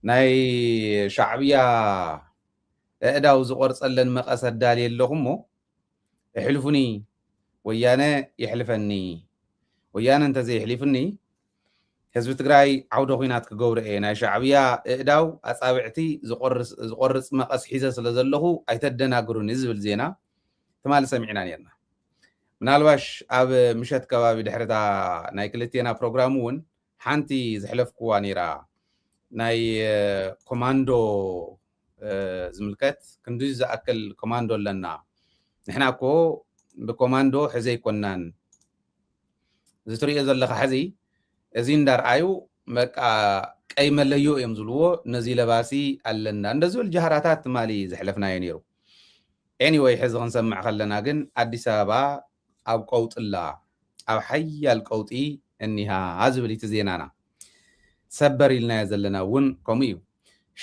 ናይ ሻዕብያ እዳው ዝቆርጸለን መቀሰት ዳል የለኹሞ ይሕልፉኒ ወያነ ይሕልፈኒ ወያነ እንተዘይሕሊፍኒ ህዝቢ ትግራይ ዓውደ ኩናት ክገብሮ እየ ናይ ሻዕብያ እዳው ኣጻብዕቲ ዝቆርጽ መቀስ ሒዘ ስለ ዘለኹ ኣይተደናግሩኒ ዝብል ዜና ትማሊ ሰሚዕና ነርና ምናልባሽ ኣብ ምሸት ከባቢ ድሕረታ ናይ ክልቴና ፕሮግራም እውን ሓንቲ ዝሕለፍክዋ ነይራ ናይ ኮማንዶ ዝምልከት ክንዱይ ዝኣክል ኮማንዶ ኣለና ንሕና እኮ ብኮማንዶ ሕዘ ይኮናን እዚ ትሪኦ ዘለካ ሕዚ እዚ እንዳርኣዩ በቃ ቀይ መለዮ እዮም ዝብልዎ ነዚ ለባሲ ኣለና እንደዝብል ጃሃራታት ትማሊ ዝሕለፍናዮ ነይሩ ኤኒዌይ ሕዚ ክንሰምዕ ከለና ግን ኣዲስ ኣበባ ኣብ ቀውጥላ ኣብ ሓያል ቀውጢ እኒሃ ዝብል እቲ ዜናና ሰበር ኢልናዮ ዘለና እውን ከምኡ እዩ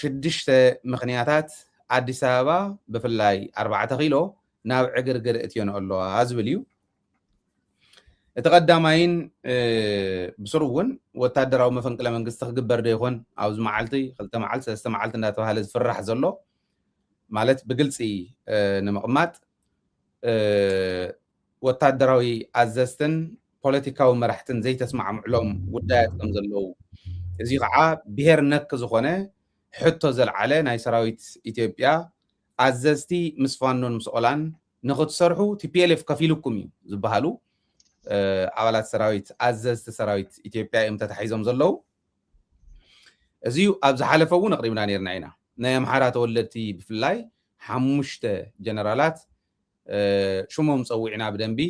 6 ምክንያታት ኣዲስ ኣበባ ብፍላይ 4 ኪሎ ናብ ዕግርግር እትዮን ኣለዋ ዝብል እዩ እቲ ቀዳማይን ብስሩ እውን ወታደራዊ መፈንቅለ መንግስቲ ክግበር ዶ ይኮን ኣብዚ መዓልቲ 2 መዓልቲ 3 መዓልቲ እንዳተባሃለ ዝፍራሕ ዘሎ ማለት ብግልፂ ንምቕማጥ ወታደራዊ ኣዘዝትን ፖለቲካዊ መራሕትን ዘይተስማዕምዕሎም ጉዳያት ከም ዘለዉ እዚ ከዓ ብሄር ነክ ዝኾነ ሕቶ ዘልዓለ ናይ ሰራዊት ኢትዮጵያ ኣዘዝቲ ምስ ፋኖን ምስ ኦላን ንኽትሰርሑ ቲፒኤልኤፍ ከፊልኩም እዩ ዝበሃሉ ኣባላት ሰራዊት ኣዘዝቲ ሰራዊት ኢትዮጵያ እዮም ተታሒዞም ዘለዉ እዚዩ ኣብ ዝሓለፈ እውን ኣቕሪብና ነርና ኢና ናይ ኣምሓራ ተወለድቲ ብፍላይ 5 ጀነራላት ሽሞም ፀዊዕና ብደንቢ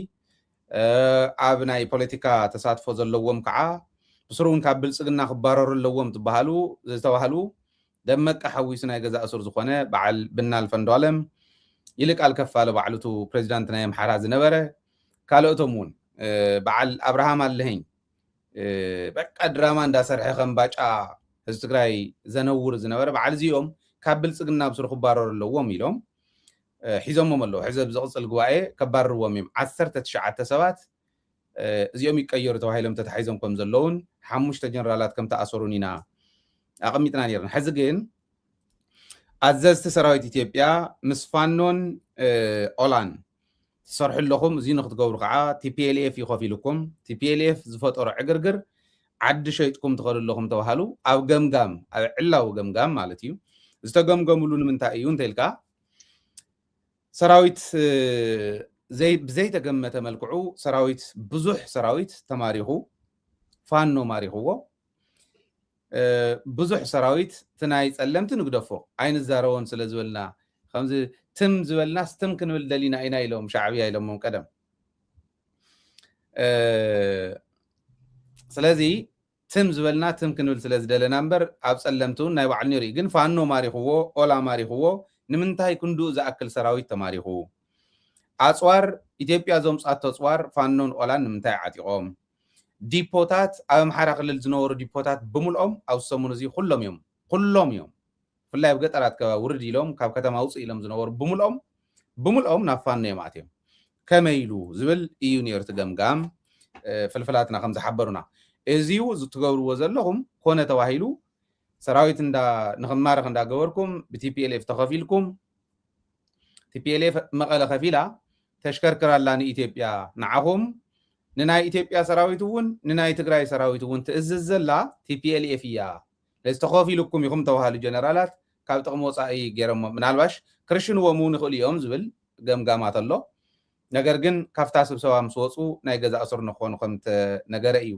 ኣብ ናይ ፖለቲካ ተሳትፎ ዘለዎም ከዓ ብስሩ እውን ካብ ብልፅግና ክባረሩ ኣለዎም ዝተባሃሉ ደመቀ ሓዊሱ ናይ ገዛ እሱር ዝኾነ በዓል ብናል ፈንዷለም ይልቃል ከፋለ ባዕልቱ ፕሬዚዳንት ናይ ኣምሓራ ዝነበረ ካልኦቶም እውን በዓል ኣብርሃም ኣለኸኝ በቃ ድራማ እንዳሰርሐ ከም ባጫ ህዝቢ ትግራይ ዘነውር ዝነበረ በዓል እዚኦም ካብ ብልፅግና ብስሩ ክባረሩ ኣለዎም ኢሎም ሒዞሞም ኣለዉ ሕዚ ብዝቕፅል ጉባኤ ከባርርዎም እዮም 19 ሰባት እዚኦም ይቀየሩ ተባሂሎም ተታሒዞም ከም ዘለውን 5 ጀነራላት ከም ተኣሰሩን ኢና ኣቐሚጥና ነርና ሕዚ ግን ኣዘዝቲ ሰራዊት ኢትዮጵያ ምስ ፋኖን ኦላን ትሰርሑ ኣለኹም እዚ ንክትገብሩ ከዓ ቲፒኤልኤፍ ይኸፊልኩም ቲፒኤልኤፍ ዝፈጠሮ ዕግርግር ዓዲ ሸይጥኩም ትኸዱ ኣለኹም ተባሃሉ ኣብ ገምጋም ኣብ ዕላዊ ገምጋም ማለት እዩ ዝተገምገምሉ ንምንታይ እዩ እንተኢልካ ሰራዊት ብዘይተገመተ መልክዑ ሰራዊት ብዙሕ ሰራዊት ተማሪኹ ፋኖ ማሪኽዎ ብዙሕ ሰራዊት ትናይ ጸለምቲ ንግደፎ ኣይንዛረቦን ስለ ዝበልና ከምዚ ትም ዝበልና ስትም ክንብል ደሊና ኢና ኢሎም ሻዕብያ ኢሎሞም ቀደም ስለዚ ትም ዝበልና ትም ክንብል ስለ ዝደለና እምበር ኣብ ጸለምቲ እውን ናይ ባዕሉ ነይሩ ግን ፋኖ ማሪኽዎ ኦላ ማሪኽዎ ንምንታይ ክንዱእ ዝኣክል ሰራዊት ተማሪኹ ኣፅዋር ኢትዮጵያ ዘምፃቶ ኣፅዋር ፋኖን ኦላን ንምንታይ ዓጢቖም ዲፖታት ኣብ ኣምሓራ ክልል ዝነበሩ ዲፖታት ብምልኦም ኣብ ሰሙን እዚ ኩሎም እዮም ብፍላይ ኣብ ገጠራት ከባቢ ውርድ ኢሎም ካብ ከተማ ውፅእ ኢሎም ዝነበሩ ብምልኦም ናብ ፋኖ እዮም ኣትዮም ከመይ ኢሉ ዝብል እዩ ነይሩ ትገምጋም ፍልፍላትና ከም ዝሓበሩና እዚዩ ትገብርዎ ዘለኹም ኮነ ተባሂሉ ሰራዊት ንኽማርኽ እንዳገበርኩም ብቲፒኤልኤፍ ተኸፊልኩም ቲፒኤልኤፍ መቐለ ከፊላ ተሽከርክራላ ንኢትዮጵያ ንዓኹም ንናይ ኢትዮጵያ ሰራዊት እውን ንናይ ትግራይ ሰራዊት እውን ትእዝዝ ዘላ ቲፒኤልኤፍ እያ ለዚ ተኸፊልኩም ኢኹም ተባሃሉ ጀነራላት ካብ ጥቕሚ ወፃኢ ገይሮሞ ምናልባሽ ክርሽንዎም እውን ይኽእሉ እዮም ዝብል ገምጋማት ኣሎ ነገር ግን ካብታ ስብሰባ ምስ ወፁ ናይ ገዛ እሱር ንክኾኑ ከምቲ ነገረ እዩ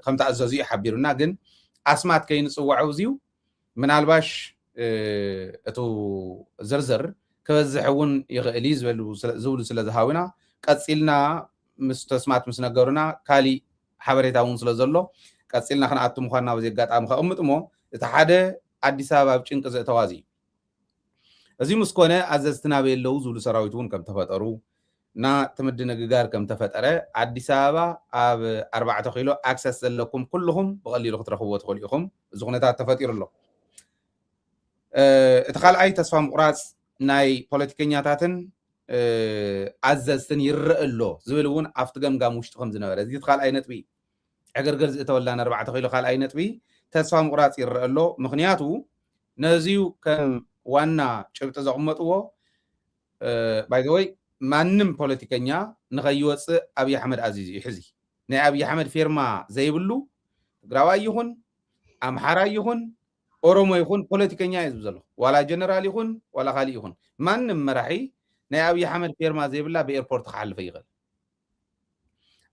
ከም ተኣዘዙ እዩ ሓቢሩና ግን ኣስማት ከይንፅዋዑ እዚዩ ምናልባሽ እቱ ዝርዝር ክበዝሕ እውን ይኽእል ዝብሉ ስለ ዝሃውና ቀፂልና ምስ ተስማት ምስ ነገሩና ካሊእ ሓበሬታ እውን ስለ ዘሎ ቀፂልና ክንኣቱ ምዃንና በዚ ኣጋጣሚ ከቕምጥ እሞ እቲ ሓደ ኣዲስ ኣበባ ኣብ ጭንቂ ዘእተዋዚ እዚ ምስ ኮነ ኣዘዝቲ ናበይ ኣለዉ ዝብሉ ሰራዊት እውን ከም ተፈጠሩ እና ትምድንግጋር ከም ተፈጠረ ኣዲስ ኣበባ ኣብ 4 ኪሎ ኣክሰስ ዘለኩም ኩልኹም ብቐሊሉ ክትረኽብዎ ትኽእሉ ኢኹም እዚ ኩነታት ተፈጢሩ ኣሎ እቲ ካልኣይ ተስፋ ምቁራፅ ናይ ፖለቲከኛታትን ኣዘዝትን ይርአ ኣሎ ዝብል እውን ኣብቲ ገምጋም ውሽጢ ከም ዝነበረ እዚ እቲ ካልኣይ ነጥቢ ዕግርግር ዝእተወላን 4 ኪሎ ካልኣይ ነጥቢ ተስፋ ምቁራፅ ይረአ ኣሎ ምክንያቱ ነዚዩ ከም ዋና ጭብጢ ዘቕመጥዎ ባይ ዘ ወይ ማንም ፖለቲከኛ ንኸይወፅእ ኣብይ ኣሕመድ ኣዚዙ እዩ ሕዚ ናይ ኣብይ ኣሕመድ ፌርማ ዘይብሉ ትግራዋይ ይኹን ኣምሓራ ይኹን ኦሮሞ ይኹን ፖለቲከኛ እዩ ዝብል ዘሎ ዋላ ጀነራል ይኹን ዋላ ካሊእ ይኹን ማንም መራሒ ናይ ኣብይ ኣሕመድ ፌርማ ዘይብላ ብኤርፖርት ክሓልፈ ይኽእል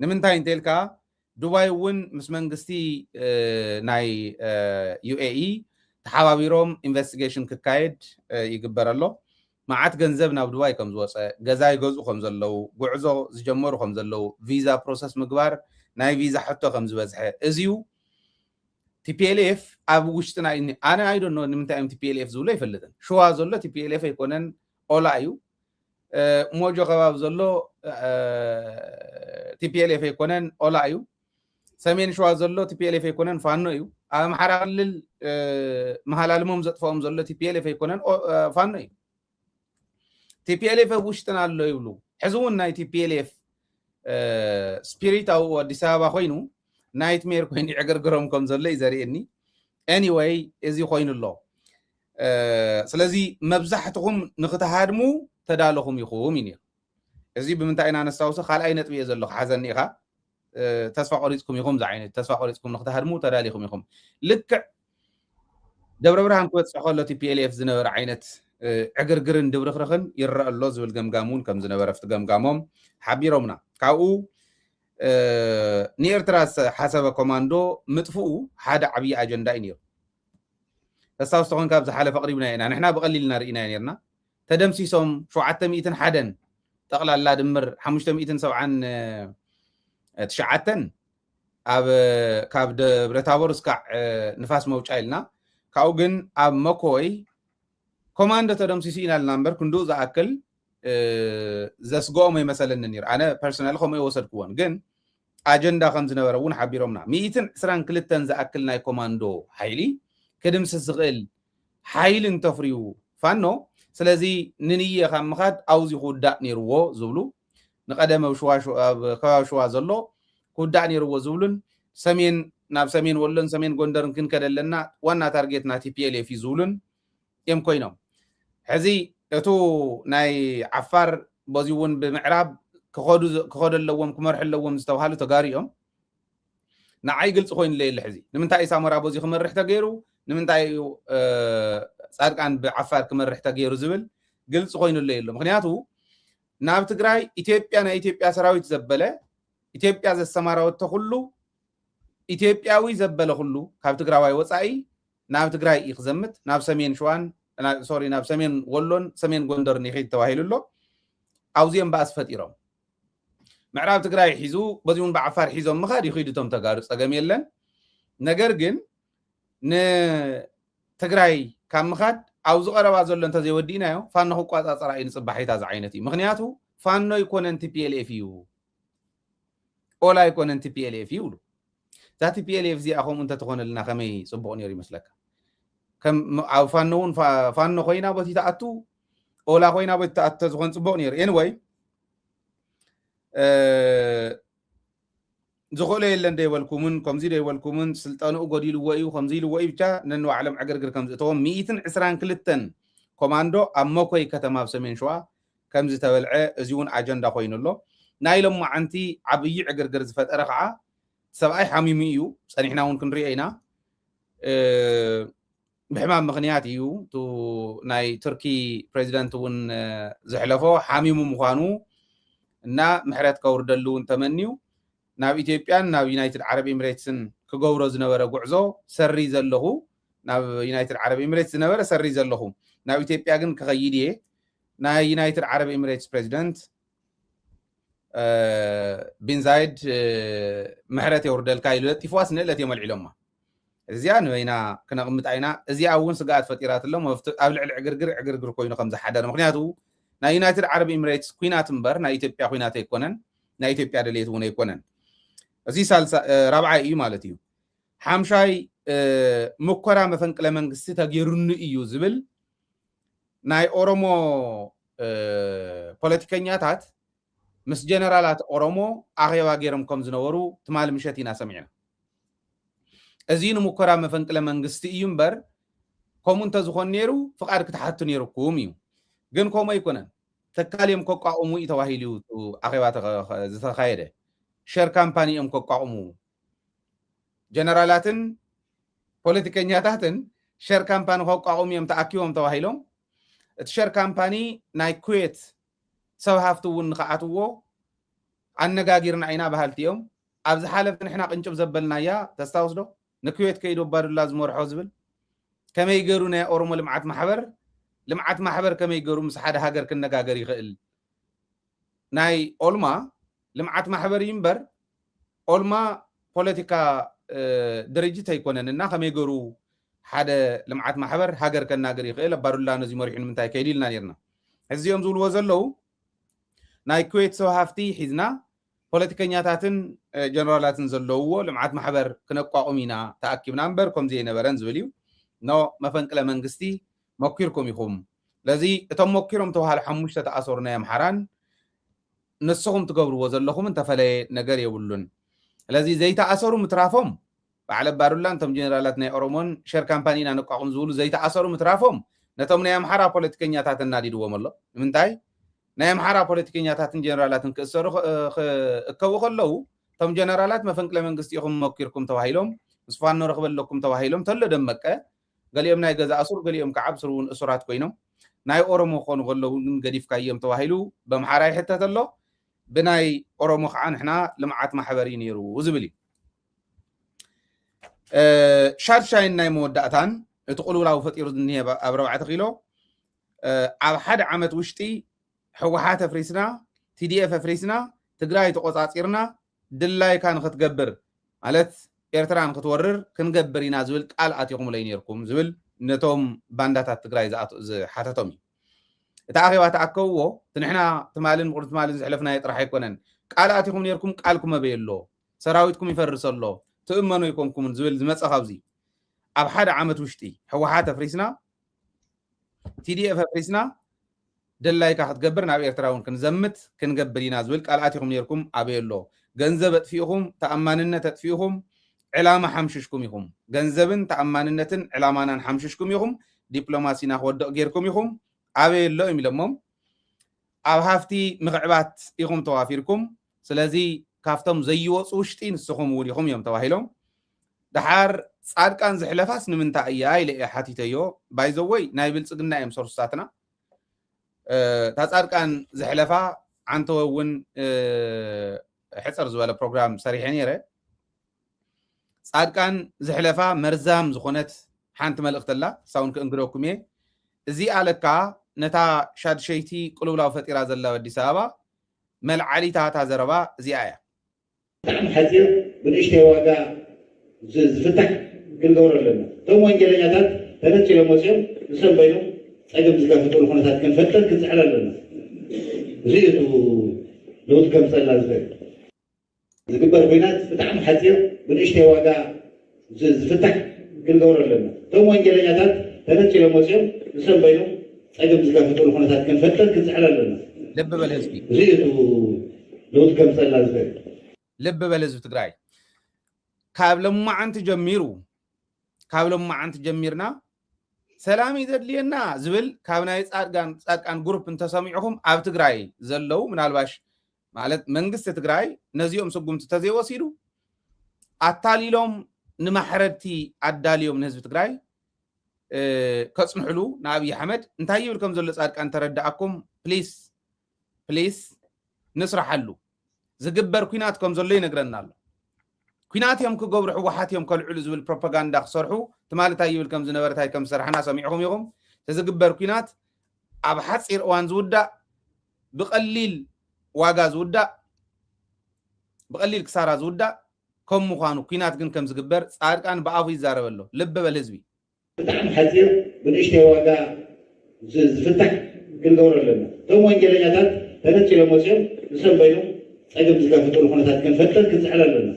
ንምንታይ እንተልካ ዱባይ እውን ምስ መንግስቲ ናይ ዩኤኢ ተሓባቢሮም ኢንቨስቲጌሽን ክካየድ ይግበር ኣሎ መዓት ገንዘብ ናብ ዱባይ ከም ዝወፀ ገዛ ይገዝኡ ከም ዘለው ጉዕዞ ዝጀመሩ ከም ዘለው ቪዛ ፕሮሰስ ምግባር ናይ ቪዛ ሕቶ ከም ዝበዝሐ እዚዩ ቲፒኤልኤፍ ኣብ ውሽጥና ኣነ ኣይ ዶንት ኖ ንምንታይ እዮም ቲፒኤልኤፍ ዝብሎ ይፈልጥን ሸዋ ዘሎ ቲፒኤልኤፍ ኣይኮነን ኦላ እዩ ሞጆ ከባቢ ዘሎ ቲፒኤልኤፍ ኣይኮነን ኦላ እዩ ሰሜን ሸዋ ዘሎ ቲፒኤልኤፍ ኣይኮነን ፋኖ እዩ ኣብ ኣምሓራ ክልል መሃላልሞም ዘጥፍኦም ዘሎ ቲፒኤልኤፍ ኣይኮነን ፋኖ እዩ ቲፒኤልኤፍ ኣብ ውሽጥና ኣሎ ይብሉ ሕዚ እውን ናይ ቲፒኤልኤፍ ስፒሪት ኣብ ኣዲስ ኣበባ ኮይኑ ናይትሜር ኮይኑ ይዕግርግሮም ከም ዘሎ እዩ ዘርእየኒ ኤኒዌይ እዚ ኮይኑ ኣሎ ስለዚ መብዛሕትኩም ንክተሃድሙ ተዳለኹም ኢኹም እዩ እዚ ብምንታይ ኢና ነስታውሶ ካልኣይ ነጥቢ እየ ዘለኹ ሓዘኒ ኢኻ ተስፋ ቆሪፅኩም ኢኹም ዝዓይነት ተስፋ ቆሪፅኩም ንክተሃድሙ ተዳሊኹም ኢኹም ልክዕ ደብረ ብርሃን ክበፅሕ ከሎ ቲፒኤልኤፍ ዝነበረ ዓይነት ዕግርግርን ድብርክርክን ይረአ ኣሎ ዝብል ገምጋም እውን ከም ዝነበረ ፍቲ ገምጋሞም ሓቢሮምና ካብኡ ንኤርትራ ሓሰበ ኮማንዶ ምጥፍኡ ሓደ ዓብዪ ኣጀንዳ እዩ ነይሩ ተስታውስቶ ኮንካ ብዝሓለፈ ቅሪብና ኢና ንሕና ብቐሊልና ርኢና ነርና ተደምሲሶም 701 ጠቕላላ ድምር 579 ኣብ ካብ ደብረታቦር እስካዕ ንፋስ መውጫ ኢልና ካብኡ ግን ኣብ መኮይ ኮማንዶ ተደምሲሱ ኢና ልና እምበር ክንድኡ ዝኣክል ዘስግኦም ኣይመሰለኒ ነይሩ ኣነ ፐርሰናሊ ከምኡ የወሰድክዎን ግን ኣጀንዳ ከም ዝነበረ እውን ሓቢሮምና 122 ዝኣክል ናይ ኮማንዶ ሓይሊ ክድምስስ ዝኽእል ሓይሊ እንተፍርዩ ፋኖ ስለዚ ንንየ ካብ ምኻድ ኣውዚ ክውዳእ ነይርዎ ዝብሉ ንቀደመ ኣብ ከባቢ ሸዋ ዘሎ ክውዳእ ነይርዎ ዝብሉን ሰሜን ናብ ሰሜን ወሎን ሰሜን ጎንደርን ክንከድ ኣለና ዋና ታርጌት ና ቲፒኤልኤፍ እዩ ዝብሉን እዮም ኮይኖም ሕዚ እቱ ናይ ዓፋር በዚ እውን ብምዕራብ ክኸዱ ኣለዎም ክመርሑ ኣለዎም ዝተባሃሉ ተጋሪኦም ንዓይ ግልፂ ኮይኑለ የለ ሕዚ ንምንታይ እዩ ሳሞራ በዚ ክመርሕ ተገይሩ ንምንታይ እዩ ጻድቃን ብዓፋር ክመርሕ ተገይሩ ዝብል ግልፂ ኮይኑለ የሎ ምክንያቱ ናብ ትግራይ ኢትዮጵያ ናይ ኢትዮጵያ ሰራዊት ዘበለ ኢትዮጵያ ዘሰማራወቶ ኩሉ ኢትዮጵያዊ ዘበለ ኩሉ ካብ ትግራዋይ ወፃኢ ናብ ትግራይ ይክዘምት ናብ ሰሜን ሸዋን ሶሪ ናብ ሰሜን ወሎን ሰሜን ጎንደርን ይኸይድ ተባሂሉ ኣሎ ኣውዚኦም ባእስ ፈጢሮም ምዕራብ ትግራይ ሒዙ በዚውን ብዓፋር ሒዞም ምኻድ ይኸይዱ እቶም ተጋሩ ፀገም የለን ነገር ግን ንትግራይ ካብ ምኻድ ኣብዚ ቀረባ ዘሎ እንተዘይወዲእናዮ ፋኖ ክቋፃፀራ እዩ ንፅባሒታ ዝዓይነት እዩ ምክንያቱ ፋኖ ይኮነን ቲፒኤልኤፍ እዩ ኦላ ይኮነን ቲፒኤልኤፍ ይብሉ እዛ ቲፒኤልኤፍ እዚኣ ከምኡ እንተትኾነልና ከመይ ፅቡቅ ነይሩ ይመስለካ ከም ኣብ ፋኖ እውን ፋኖ ኮይና ቦቲ ተኣቱ ኦላ ኮይና ቦቲ ተኣቱ ዝኾን ፅቡቅ ነይሩ ኤንወይ ዝኽእሎ የለን ደይበልኩምን ከምዚ ደይበልኩምን ስልጠንኡ ጎዲልዎ እዩ ከምዚ ኢልዎ እዩ ብቻ ነንባዕሎም ዕግርግር ከም ዝእተዎም 122 ኮማንዶ ኣብ መኮይ ከተማ ኣብ ሰሜን ሸዋ ከም ዝተበልዐ እዚ እውን ኣጀንዳ ኮይኑ ኣሎ ናይ ሎም ማዓንቲ ዓብዪ ዕግርግር ዝፈጠረ ከዓ ሰብኣይ ሓሚሙ እዩ ፀኒሕና እውን ክንሪኦ ኢና ብሕማም ምክንያት እዩ ናይ ቱርኪ ፕሬዚደንት እውን ዝሕለፎ ሓሚሙ ምዃኑ እና ምሕረት ከውርደሉ እውን ተመንዩ ናብ ኢትዮጵያን ናብ ዩናይትድ ዓረብ ኤሚሬትስን ክገብሮ ዝነበረ ጉዕዞ ሰሪ ዘለኹ ናብ ዩናይትድ ዓረብ ኤሚሬትስ ዝነበረ ሰሪ ዘለኹ ናብ ኢትዮጵያ ግን ክኸይድ እየ ናይ ዩናይትድ ዓረብ ኤሚሬትስ ፕሬዚደንት ቢን ዛይድ ምሕረት የውርደልካ ኢሉ ለጢፍዋ ስንእለት እዮም ኣልዒሎማ እዚኣ ንበይና ክነቕምጣ ኢና እዚኣ እውን ስጋኣት ፈጢራትሎም ኣብ ልዕሊ ዕግርግር ኮይኑ ከም ዝሓደረ ምክንያቱ ናይ ዩናይትድ ዓረብ ኤሚሬትስ ኩናት እምበር ናይ ኢትዮጵያ ኩናት ኣይኮነን ናይ ኢትዮጵያ ድሌት እውን ኣይኮነን እዚ ራብዓይ እዩ ማለት እዩ ሓምሻይ ሙከራ መፈንቅለ መንግስቲ ተገይሩኒ እዩ ዝብል ናይ ኦሮሞ ፖለቲከኛታት ምስ ጀነራላት ኦሮሞ ኣኼባ ገይሮም ከም ዝነበሩ ትማል ምሸት ኢና ሰሚዕና ازين مكرا مفنقله منغستي يمبر كومون تزخون نيرو فقار كتحتو نيرو كوميو ግን ኮሞ ይኮነን ተካሊም ኮቋቁሙ ይተዋሂሉ አኺባተ ዝተኻየደ ሼር ካምፓኒ ኮቋቁሙ ጀነራላትን ፖለቲከኛታትን ሼር ካምፓኒ ኮቋቁሙ ተአኪዮም ተዋሂሎም እቲ ሼር ካምፓኒ ናይ ኩዌት ሰብ ሃፍቱውን ንኸኣትዎ ኣነጋጊርና ኢና ባህልቲዮም ኣብዚ ሓለፍ ንሕና ቅንጭብ ዘበልናያ ተስታውስዶ ንኩዌት ከይዶ ባዱላ ዝመርሖ ዝብል ከመይ ገሩ ናይ ኦሮሞ ልምዓት ማሕበር ከመይ ገሩ ምስ ሓደ ሃገር ክነጋገር ይኽእል ናይ ኦልማ ልምዓት ማሕበር ይምበር ኦልማ ፖለቲካ ድርጅት ኣይኮነንና ከመይ ገሩ ሓደ ልምዓት ማሕበር ሃገር ከናገር ይኽእል ባዱላ ነዚ መሪሑ ንምንታይ ከይዲ ኢልና ነርና እዚኦም ዝብልዎ ዘለው ናይ ኩዌት ሰው ሃፍቲ ሒዝና ፖለቲከኛታትን ጀነራላትን ዘለውዎ ልምዓት ማሕበር ክነቋቁም ኢና ተኣኪብና እምበር ከምዚ የነበረን ዝብል እዩ ኖ መፈንቅለ መንግስቲ ሞኪርኩም ኢኹም ለዚ እቶም ሞኪሮም ተባሃሉ ሓሙሽተ ተኣሰሩና ኣምሓራን ንስኹም ትገብርዎ ዘለኹም ተፈለየ ነገር የብሉን ለዚ ዘይተኣሰሩ ምትራፎም ባዕለ ባዱላን እቶም ጀነራላት ናይ ኦሮሞን ሼር ካምፓኒ ኢና ነቋቁም ዝብሉ ዘይተኣሰሩ ምትራፎም ነቶም ናይ ኣምሓራ ፖለቲከኛታት እናዲድዎም ኣሎ ንምንታይ ናይ ኣምሓራ ፖለቲከኛታትን ጀነራላትን ክእሰሩ እከቡ ከለዉ እቶም ጀነራላት መፈንቅለ መንግስቲ ኢኹም ሞኪርኩም ተባሂሎም ምስ ፋኖ ረኽበለኩም ተባሂሎም ተሎ ደመቀ ገሊኦም ናይ ገዛ ኣሱር ገሊኦም ከዓ ብስሩውን እሱራት ኮይኖም ናይ ኦሮሞ ኾኑ ከለዉ ገዲፍካዮም ተባሂሉ በምሓራ ይሕተት ኣሎ ብናይ ኦሮሞ ከዓ ንሕና ልምዓት ማሕበር እዩ ነይሩ ዝብል እዩ ሻድሻይን ናይ መወዳእታን እቲ ቁልውላዊ ፈጢሩ ዝኒሄ ኣብ 4 ኪሎ ኣብ ሓደ ዓመት ውሽጢ ሕወሓት ኣፍሪስና ቲዲኤፍ ኣፍሪስና ትግራይ ተቆፃፂርና ድላይካ ንክትገብር ማለት ኤርትራን ክትወርር ክንገብር ኢና ዝብል ቃል ኣትኹም ለይ ነርኩም ዝብል ነቶም ባንዳታት ትግራይ ዝሓተቶም እዩ እቲ ኣኼባ ተኣከብዎ ትንሕና ትማልን ምቁር ትማልን ዝሕለፍናዮ ጥራሕ ኣይኮነን ቃል ኣትኹም ነርኩም ቃልኩም ኣበየሎ ሰራዊትኩም ይፈርስ ኣሎ ትእመኑ ይኮንኩምን ዝብል ዝመፀ ካብዚ ኣብ ሓደ ዓመት ውሽጢ ሕወሓት ኣፍሪስና ቲዲኤፍ ኣፍሪስና ድላይካ ክትገብር ናብ ኤርትራ እውን ክንዘምት ክንገብር ኢና ዝብል ቃል ኣትኹም ነርኩም ኣበየሎ ገንዘብ ኣጥፊኢኹም ተኣማንነት ኣጥፊኢኹም ዕላማ ሓምሽሽኩም ኢኹም ገንዘብን ተኣማንነትን ዕላማናን ሓምሽሽኩም ኢኹም ዲፕሎማሲና ክወድቕ ጌርኩም ኢኹም ኣበየሎ እዮም ኢሎሞም ኣብ ሃፍቲ ምኽዕባት ኢኹም ተዋፊርኩም ስለዚ ካብቶም ዘይወፁ ውሽጢ ንስኹም እውን ኢኹም እዮም ተባሂሎም ድሓር ጻድቃን ዝሕለፋስ ንምንታይ እያ ኢለ ሓቲተዮ ባይዘወይ ናይ ብልፅግና እዮም ሶርሳትና እታ ጻድቃን ዝሕለፋ ዓንተወ እውን ሕፅር ዝበለ ፕሮግራም ሰሪሐ ነይረ ጻድቃን ዝሕለፋ መርዛም ዝኾነት ሓንቲ መልእኽቲ ኣላ ሳውን ክእንግደኩም እየ እዚ ኣለካ ነታ ሻድሸይቲ ቁልውላው ፈጢራ ዘላ ኣዲስ ኣበባ መልዓሊታ እታ ዘረባ እዚኣ እያ ብጣዕሚ ሓፂር ብንእሽተይ ዋጋ ዝፍታሕ ክንገብሮ ኣለና እቶም ወንጀለኛታት ተነፂሎም ወፂኦም ዝሰንበይኖም ፀገም ዝጋፈጠሉ ኩነታት ክንፈጥር ክንፅዕር ኣለና እዚ እቲ ለውጢ ከምፀላ ዝኽእል ዝግበር ኩናት ብጣዕሚ ሓፂር ብንእሽተይ ዋጋ ዝፍታሕ ክንገብሮ ኣለና እቶም ወንጀለኛታት ተነፂሎም ወፂኦም ዝሰንበይኖም ፀገም ዝጋፈጠሉ ኩነታት ክንፈጥር ክንፅዕር ኣለና ልብ በል ህዝቢ እዚ እቲ ለውጢ ከምፀላ ዝኽእል ልብ በል ህዝቢ ትግራይ ካብ ሎማዓንቲ ጀሚርና ሰላም ይዘድልየና ዝብል ካብ ናይ ጻድቃን ግሩፕ እንተሰሚዑኹም ኣብ ትግራይ ዘለው ምናልባሽ ማለት መንግስቲ ትግራይ ነዚኦም ስጉምቲ ተዘይወሲዱ ኣታሊሎም ንማሕረድቲ ኣዳልዮም ንህዝቢ ትግራይ ከጽንሕሉ ንኣብይ ኣሕመድ እንታይ ይብል ከም ዘሎ ጻድቃን ተረዳእኩም ፕሊስ ንስራሐሉ ዝግበር ኩናት ከም ዘሎ ይነግረና ኣሎ ኩናት እዮም ክገብሩ ሕወሓት እዮም ከልዕሉ ዝብል ፕሮፓጋንዳ ክሰርሑ ትማለት ይብል ከም ዝነበረታይ ከም ዝሰርሐና ሰሚዕኹም ኢኹም ዝግበር ኩናት ኣብ ሓፂር እዋን ዝውዳእ ብቐሊል ዋጋ ዝውዳእ ብቐሊል ክሳራ ዝውዳእ ከም ምዃኑ ኩናት ግን ከም ዝግበር ጻድቃን ብኣፉ ይዛረብ ኣሎ ልብ በል ህዝቢ ብጣዕሚ ሓፂር ብንእሽተይ ዋጋ ዝፍታሕ ክንገብሮ ኣለና እቶም ወንጀለኛታት ተነፂሎም ወፂኦም ዝሰንበይኖም ፀገም ዝጋፈጠሉ ኩነታት ክንፈጥር ክንፅዕር ኣለና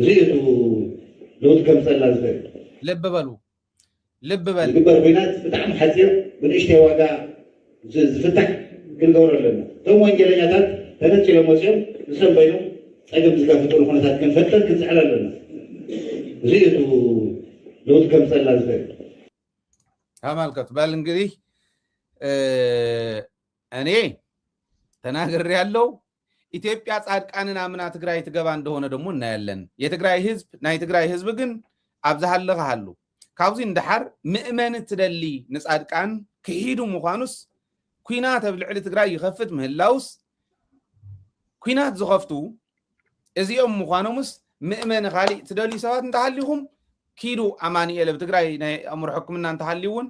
እዚ እቲ ለውጢ ከምፀላ ዝኽእል ልብ በሉ ዝግበር ኩናት ብጣዕሚ ሓፂር ብንእሽተይ ዋጋ ዝፍታሕ ክንገብሮ ኣለና እቶም ወንጀለኛታት ተነፂሎም ወፂኦም ዝሰንበይኖም ፀገም ዝጋፈጠሉ ኩነታት ክንፈጥር ክንፅዕር ኣለና زيتو لو تكمل لازم አማልከት ባል እንግዲህ እኔ ተናገር ያለው ኢትዮጵያ ጻድቃንን አምና ትግራይ ትገባ እንደሆነ ደግሞ እናያለን። የትግራይ ህዝብ ናይ ትግራይ ህዝብ ግን አብዛሃለህ አሉ ካብዚ እንደሐር ምእመን ትደሊ ንጻድቃን ክሂዱ ምዃኑስ ኩናት ኣብ ልዕሊ ትግራይ ይኸፍት ምህላውስ ኩናት ዝኸፍቱ እዚኦም ምዃኖምስ ምእመን ካሊእ ትደሊ ሰባት እንተሃሊኹም ኪዱ አማኒኤል በትግራይ ናይ አምሮ ሕክምና እንተሃሊውን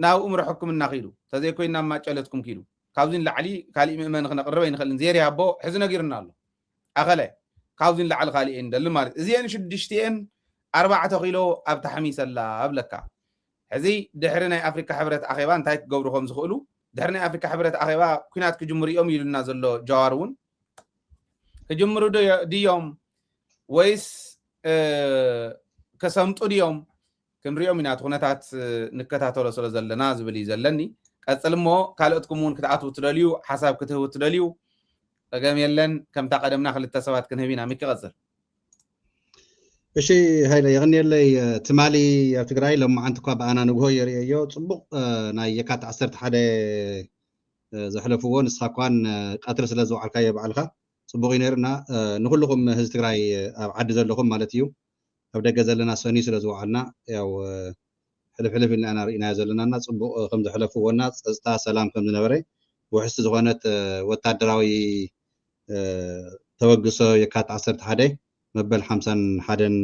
ናው እምሮ ሕክምና ኪዱ ተዘይ ኮይና ማጨለትኩም ኪዱ ካብዚን ላዕሊ ካሊ ምእመን ክነቅርበ ይንኽልን ዜሪ አቦ ሕዚ ነጊርና ኣሎ ኣኸለ ካብዚን ላዕሊ ካሊ እንደል ማለት እዚአን 6 4 ኪሎ ኣብ ተሐሚሰላ ኣብለካ ሕዚ ድሕሪ ናይ አፍሪካ ሕብረት ኣኼባ እንታይ ክገብሩ ከም ዝኽእሉ ድሕሪ ናይ አፍሪካ ሕብረት ኣኼባ ኩናት ክጅምሩ እዮም ኢሉና ዘሎ ጀዋር እውን ክጅምሩ ድዮም ወይስ ከሰምጡ ድዮም ክንሪኦም ኢና ኩነታት ንከታተሎ ስለ ዘለና ዝብል ዘለኒ ቀጽል እሞ ካልኦትኩም እውን ክትኣትው ትደልዩ ሓሳብ ክትህቡ ትደልዩ ጠገም የለን ከምታ ቀደምና ክልተ ሰባት ክንህብ ኢና ምክቀጽል እሺ ሃይለ ይግንየለይ ትማሊ ኣብ ትግራይ ሎማዓንቲ እኳ በኣና ንግሆ የርእዮ ፅቡቕ ናይ የካት 11 ዘሕለፍዎ ንስኻ እኳን ቀትሪ ስለ ዝውዓልካዮ በዓልካ ፅቡቕ እዩ ነርና ንኩልኩም ህዝቢ ትግራይ ኣብ ዓዲ ዘለኹም ማለት እዩ ኣብ ደገ ዘለና ሰኒ ስለ ዝውዓልና ያው ሕልፍ ኢልና ርኢናዮ ዘለናና ፅቡቕ ከም ዘሕለፍዎና ፀጥታ ሰላም ከም ዝነበረ ውሕስቲ ዝኾነት ወታደራዊ ተወግሶ የካት 11 መበል 51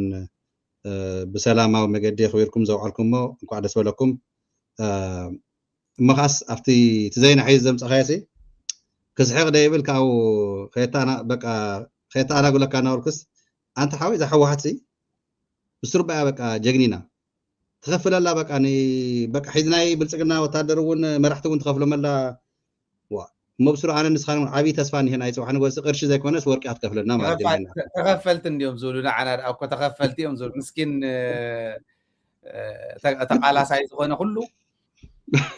ብሰላማዊ መገዲ ክብርኩም ዘውዓልኩሞ እንኳዕ ደስ በለኩም መኻስ ኣብቲ ትዘይና ሒዝ ዘምፀኻየሲ ክስሕቕ ደይብል ካብኡ ኸታና በቃ ኸታና ጉለካ ናውርክስ አንተ ሓዊ ዘሐዋሓትሲ ብስርባያ በቃ ጀግኒና ተኸፍለላ በቃ በቃ ሒዝናይ ብልጽግና ወታደር እውን መራሕቲ እውን ተኸፍሎመላ መብስሩ ኣነ ንስኻን ዓብይ ተስፋ ንሄና ይፅዋሕ ንጎስ ቅርሺ ዘይኮነስ ወርቂ ኣትከፍለና ማለት እዩ ተኸፈልቲ እንዲዮም ዝብሉና ዓና እኮ ተኸፈልቲ እዮም ዝብሉ ምስኪን ተቃላሳይ ዝኾነ ኩሉ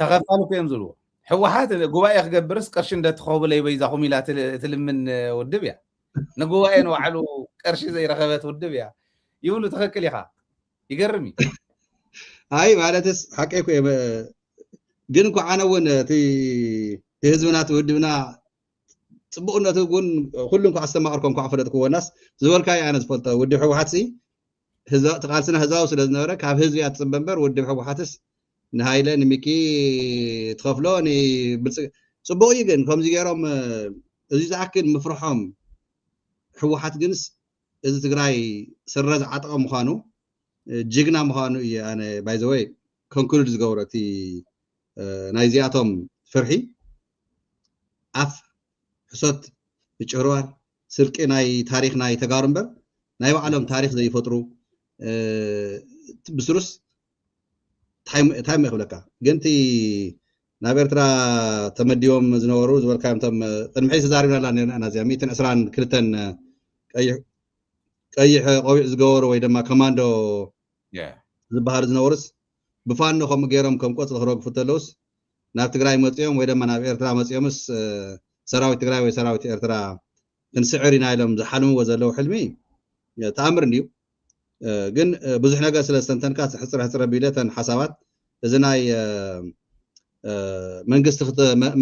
ተኸፋሉ እዮም ዝብሉ ሕወሓት ጉባኤ ክገብርስ ቅርሺ እንደትኸቡ ለይበይዛኹም ኢላ ትልምን ውድብ እያ ንጉባኤ ንባዕሉ ቅርሺ ዘይረኸበት ውድብ እያ ይብሉ ትኽክል ኢኻ ይገርም ኣይ ማለትስ ሓቀይ ኮ ግን እኳ ኣነ እውን እቲ ህዝብና ትውድብና ፅቡቕነቱ እውን ኩሉ እንኳ ኣስተማቕርኩም እንኳ ፈለጥክዎናስ ዝበልካዮ ኣነ ዝፈልጦ ውድብ ሕወሓትሲ ተቃልስና ህዝባዊ ስለ ዝነበረ ካብ ህዝቢ እያ ትፅበ እምበር ውድብ ሕወሓትስ ንሃይለ ንሚኪ ትኸፍሎ ፅቡቕ እዩ ግን ከምዚ ገይሮም እዚ ዝኣክል ምፍርሖም ሕወሓት ግንስ እዚ ትግራይ ስረ ዝዓጠቐ ምዃኑ ጅግና ምዃኑ እዩ ኣነ ባይ ዘ ወይ ኮንክሉድ ዝገብሮ እቲ ናይ ዚኣቶም ፍርሒ ኣፍ ሕሶት ምጭርዋር ስርቂ ናይ ታሪክ ናይ ተጋሩ እምበር ናይ ባዕሎም ታሪክ ዘይፈጥሩ ብስሩስ ታይም ይኽብለካ ግን እቲ ናብ ኤርትራ ተመዲቦም ዝነበሩ ዝበልካዮም ቶም ቅድሚ ሕዚ ተዛሪብና ነርና እዚኣ 122 ቀይሕ ቆቢዕ ዝገበሩ ወይ ድማ ኮማንዶ ዝበሃሉ ዝነበሩስ ብፋኖ ከምኡ ገይሮም ከም ቆፅሊ ክረግፉ ተለውስ ናብ ትግራይ መፅኦም ወይ ድማ ናብ ኤርትራ መፅኦምስ ሰራዊት ትግራይ ወይ ሰራዊት ኤርትራ ክንስዕር ኢና ኢሎም ዝሓልምዎ ዘለው ሕልሚ ተኣምር እንድዩ ግን ብዙሕ ነገር ስለ ዝተንተንካ ሕፅረ ቢለተን ሓሳባት እዚ ናይ መንግስቲ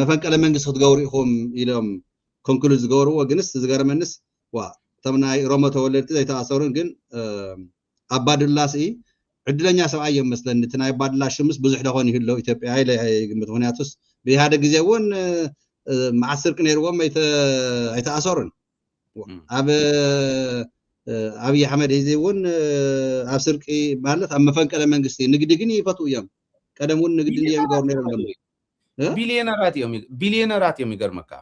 መፈንቀለ መንግስቲ ክትገብሩ ኢኹም ኢሎም ኮንክሉድ ዝገበርዎ ግንስ ዝገርመንስ እቶም ናይ ሮሞ ተወለድቲ ዘይተኣሰሩን ግን ኣባዱላስ ዕድለኛ ሰብኣይ እዮም መስለኒ እቲ ናይ ኣባዱላ ሽምስ ብዙሕ ደኾን ይህሎ ኢትዮጵያ ይግምት ምክንያቱስ ብኢሃደ ግዜ እውን መዓት ስርቂ ነይርዎም ኣይተኣሰሩን ኣብ ኣብይ ኣሕመድ ሂዚ እውን ኣብ ስርቂ ማለት ኣብ መፈንቀለ መንግስቲ ንግዲ ግን ይፈትው እዮም ቀደም እውን ንግዲ እዮም ይገብሩ ነይሮም ቢልዮነራት እዮም ይገርመካ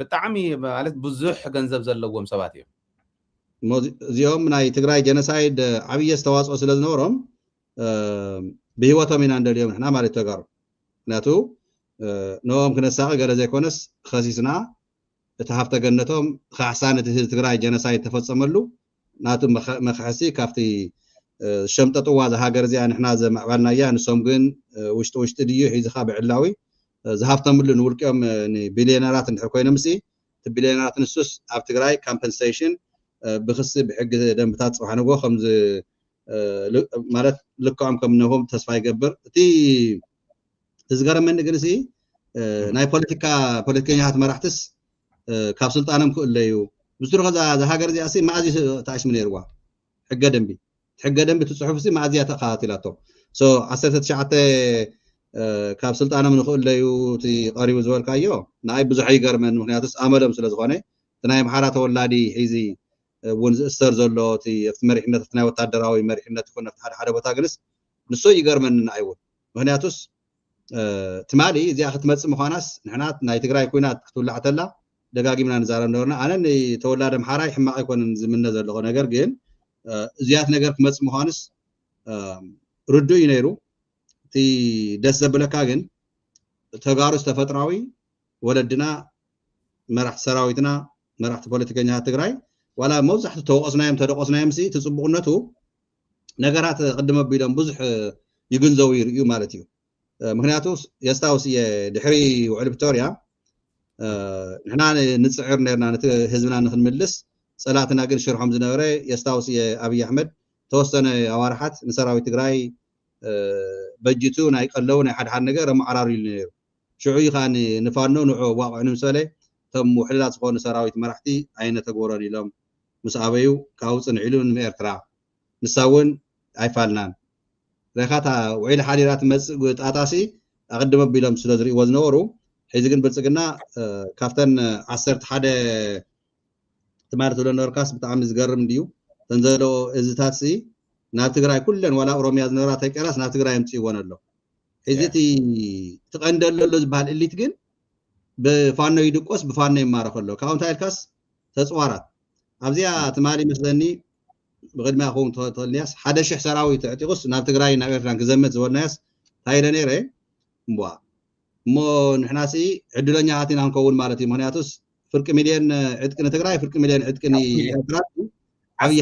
ብጣዕሚ ማለት ብዙሕ ገንዘብ ዘለዎም ሰባት እዮም እዚኦም ናይ ትግራይ ጀነሳይድ ዓብይ ኣስተዋፅኦ ስለ ዝነበሮም ብሂወቶም ኢና እንደልዮም ንሕና ማለት ተጋሩ ምክንያቱ ንኦም ክነሳቂ ገለ ዘይኮነስ ከሲስና እቲ ሃፍተ ገነቶም ካሕሳን እቲ ህዝቢ ትግራይ ጀነሳይድ ተፈፀመሉ ናቱ መክሕሲ ካብቲ ሸምጠጥዋ ዝሃገር እዚኣ ንሕና ዘማዕባልናያ ንሶም ግን ውሽጢ ድዩ ሒዝካ ብዕላዊ ዝሃፍተምሉ ንውልቅኦም ቢልዮነራት እንድሕር ኮይኖም እቲ ቢልዮነራት ንሱስ ኣብ ትግራይ ካምፐንሴሽን ብክሲ ብሕጊ ደንብታት ፅባሕ ንጎ ከምዚ ማለት ልክዖም ከም ነሆም ተስፋ ይገብር እቲ ዝገረመኒ ግን እዚ ናይ ፖለቲከኛታት መራሕትስ ካብ ስልጣኖም ክእለዩ ብዝሩ ከዛ ሃገር እዚኣሲ ማእዚ ተኣሽሙ ነይርዋ ሕገ ደንቢ ትፅሑፍ ሲ ማእዚያ ተኸታቲላቶ 19 ካብ ስልጣኖም ንክእለዩ እቲ ቀሪቡ ዝበልካዮ ናይ ብዙሕ ይገርመን ምክንያቱስ ኣመሎም ስለ ዝኾነ ናይ ኣምሓራ ተወላዲ ሒዚ እውን ዝእሰር ዘሎ እቲ መሪሕነት ናይ ወታደራዊ መሪሕነት ይኹን ሓደ ቦታ ግንስ ንሱ ይገርመን ንዓይውን ምክንያቱስ ትማሊ እዚኣ ክትመፅእ ምዃናስ ንሕና ናይ ትግራይ ኩናት ክትውላዕ ተላ ደጋጊምና ንዛረብ ነበርና ኣነ ተወላዲ ኣምሓራ ሕማቕ ኣይኮነን ዝምነ ዘለኹ ነገር ግን እዚያት ነገር ክመፅእ ምዃንስ ርዱእ እዩ ነይሩ እቲ ደስ ዘብለካ ግን ተጋሩ ተፈጥራዊ ወለድና መራሕቲ ሰራዊትና መራሕቲ ፖለቲከኛታት ትግራይ ዋላ መብዛሕትኡ ተደቆስናዮም ሲ ትፅቡቅነቱ ነገራት ቅድመ ኣቢሎም ብዙሕ ይግንዘቡ ይርእዩ ማለት እዩ ምክንያቱ የስታውስ ድሕሪ ውዕል ቪክቶርያ ንሕና ንፅዕር ነርና ነቲ ህዝብና ንክንምልስ ፀላእትና ግን ሽርሖም ዝነበረ የስታውስ ኣብይ ኣሕመድ ተወሰነ ኣዋርሓት ንሰራዊት ትግራይ በጅቱ ናይ ቀለው ናይ ሓደ ነገር ኣመዓራሩ ኢሉ ነይሩ ሽዑ ከዓ ንፋኖ ንዑ ዋቅዑ ንምስበለ እቶም ውሕልላት ዝኾኑ ሰራዊት መራሕቲ ኣይነተግበሮን ኢሎም ምስ ኣበዩ ካብኡ ፅንዒሉ ንኤርትራ ንሳ እውን ኣይፋልናን ረኻታ ውዒል ሓዲራ ትመፅእ ጣጣሲ ኣቅድመ ኣቢሎም ስለ ዝርእይዎ ዝነበሩ ሕዚ ግን ብልፅግና ካብተን 11 ትማር ትብሎ ነበርካስ ብጣዕሚ ዝገርም ድዩ ተንዘሎ እዝታት ሲ ናብ ትግራይ ኩለን ዋላ ኦሮሚያ ዝነበራ ተቀራስ ናብ ትግራይ ምፅይዎን ኣሎ ሕዚ እቲ ትቐንደለሎ ዝበሃል እሊት ግን ብፋኖ ይድቆስ ብፋኖ ይማረኽ ኣሎ ካብኡ እንታይ ኢልካስ ተፅዋራት ኣብዚያ ትማሊ መስለኒ ብቅድሚያ ኹም ተልኒያስ 1000 ሰራዊት ዕጢቁስ ናብ ትግራይ ናብ ኤርትራ ክዘምት ዝበልናያስ ታይደ ነይረ እምቧ እሞ ንሕናሲ ዕድለኛታት ኢና ንከውን ማለት እዩ ምክንያቱስ ፍርቂ ሚልዮን ዕጥቂ ንትግራይ ፍርቂ ሚልዮን ዕጥቂ ንኤርትራ ዓብይ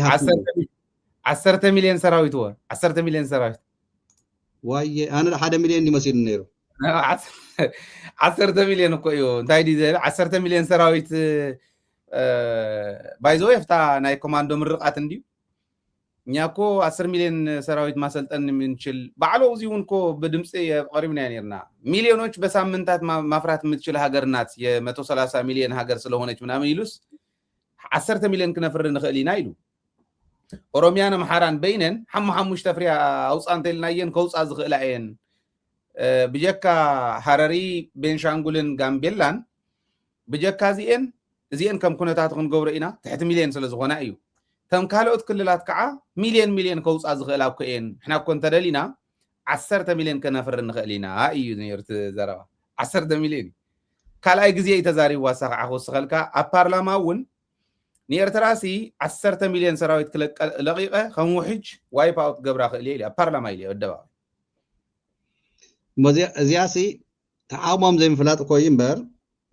10 ሚልዮን ሰራዊት 10 ሚልዮን ሰራዊት ዋየ ኣነ 1 ሚልዮን ይመስል ነይሩ 10 ሚልዮን እኮ እዩ እንታይ ዲ 10 ሚልዮን ሰራዊት ባይዞ የፍታ ናይ ኮማንዶ ምርቃት እንዲዩ እኛኮ 10 ሚልዮን ሰራዊት ማሰልጠን የምንችል ባዕሎ እዚውን እኮ በድምጽ ቀሪብና ነርና ሚሊዮኖች በሳምንታት ማፍራት የምትችል ሀገር ናት የ130 ሚሊዮን ሀገር ስለሆነች ምናምን ይሉስ 10 ሚልዮን ክነፍር ንኽእሊና ይሉ ኦሮሚያን ኣምሓራን በይነን ሓሙሓሙሽተ ፍርያ ኣውፃን ተልናየን ከውፃ ዝኽእላ እየን ብጀካ ሃረሪ ቤንሻንጉልን ጋምቤላን ብጀካ እዚአን ከም ኩነታት ክንገብሮ ኢና ትሕቲ ሚልዮን ስለ ዝኾና እዩ ተም ካልኦት ክልላት ከዓ ሚልዮን ከውፃ ዝኽእላ እኮ እየን ንሕና እኮ እንተደሊና 10 ሚልዮን ከነፍር ንኽእል ኢና እዩ ነይሩ ዘረባ 10 ሚልዮን ካልኣይ ግዜ ተዛሪቡ ዋሳ ከዓ ክወስኸልካ ኣብ ፓርላማ እውን ንኤርትራሲ 10 ሚልዮን ሰራዊት ለቂቐ ከም ውሕጅ ዋይፕ ኣውት ገብራ ክእል ኢሉ ኣብ ፓርላማ ኢሉ ኣደባባይ እዚያሲ ተዓቅሞም ዘይምፍላጥ ኮይ እምበር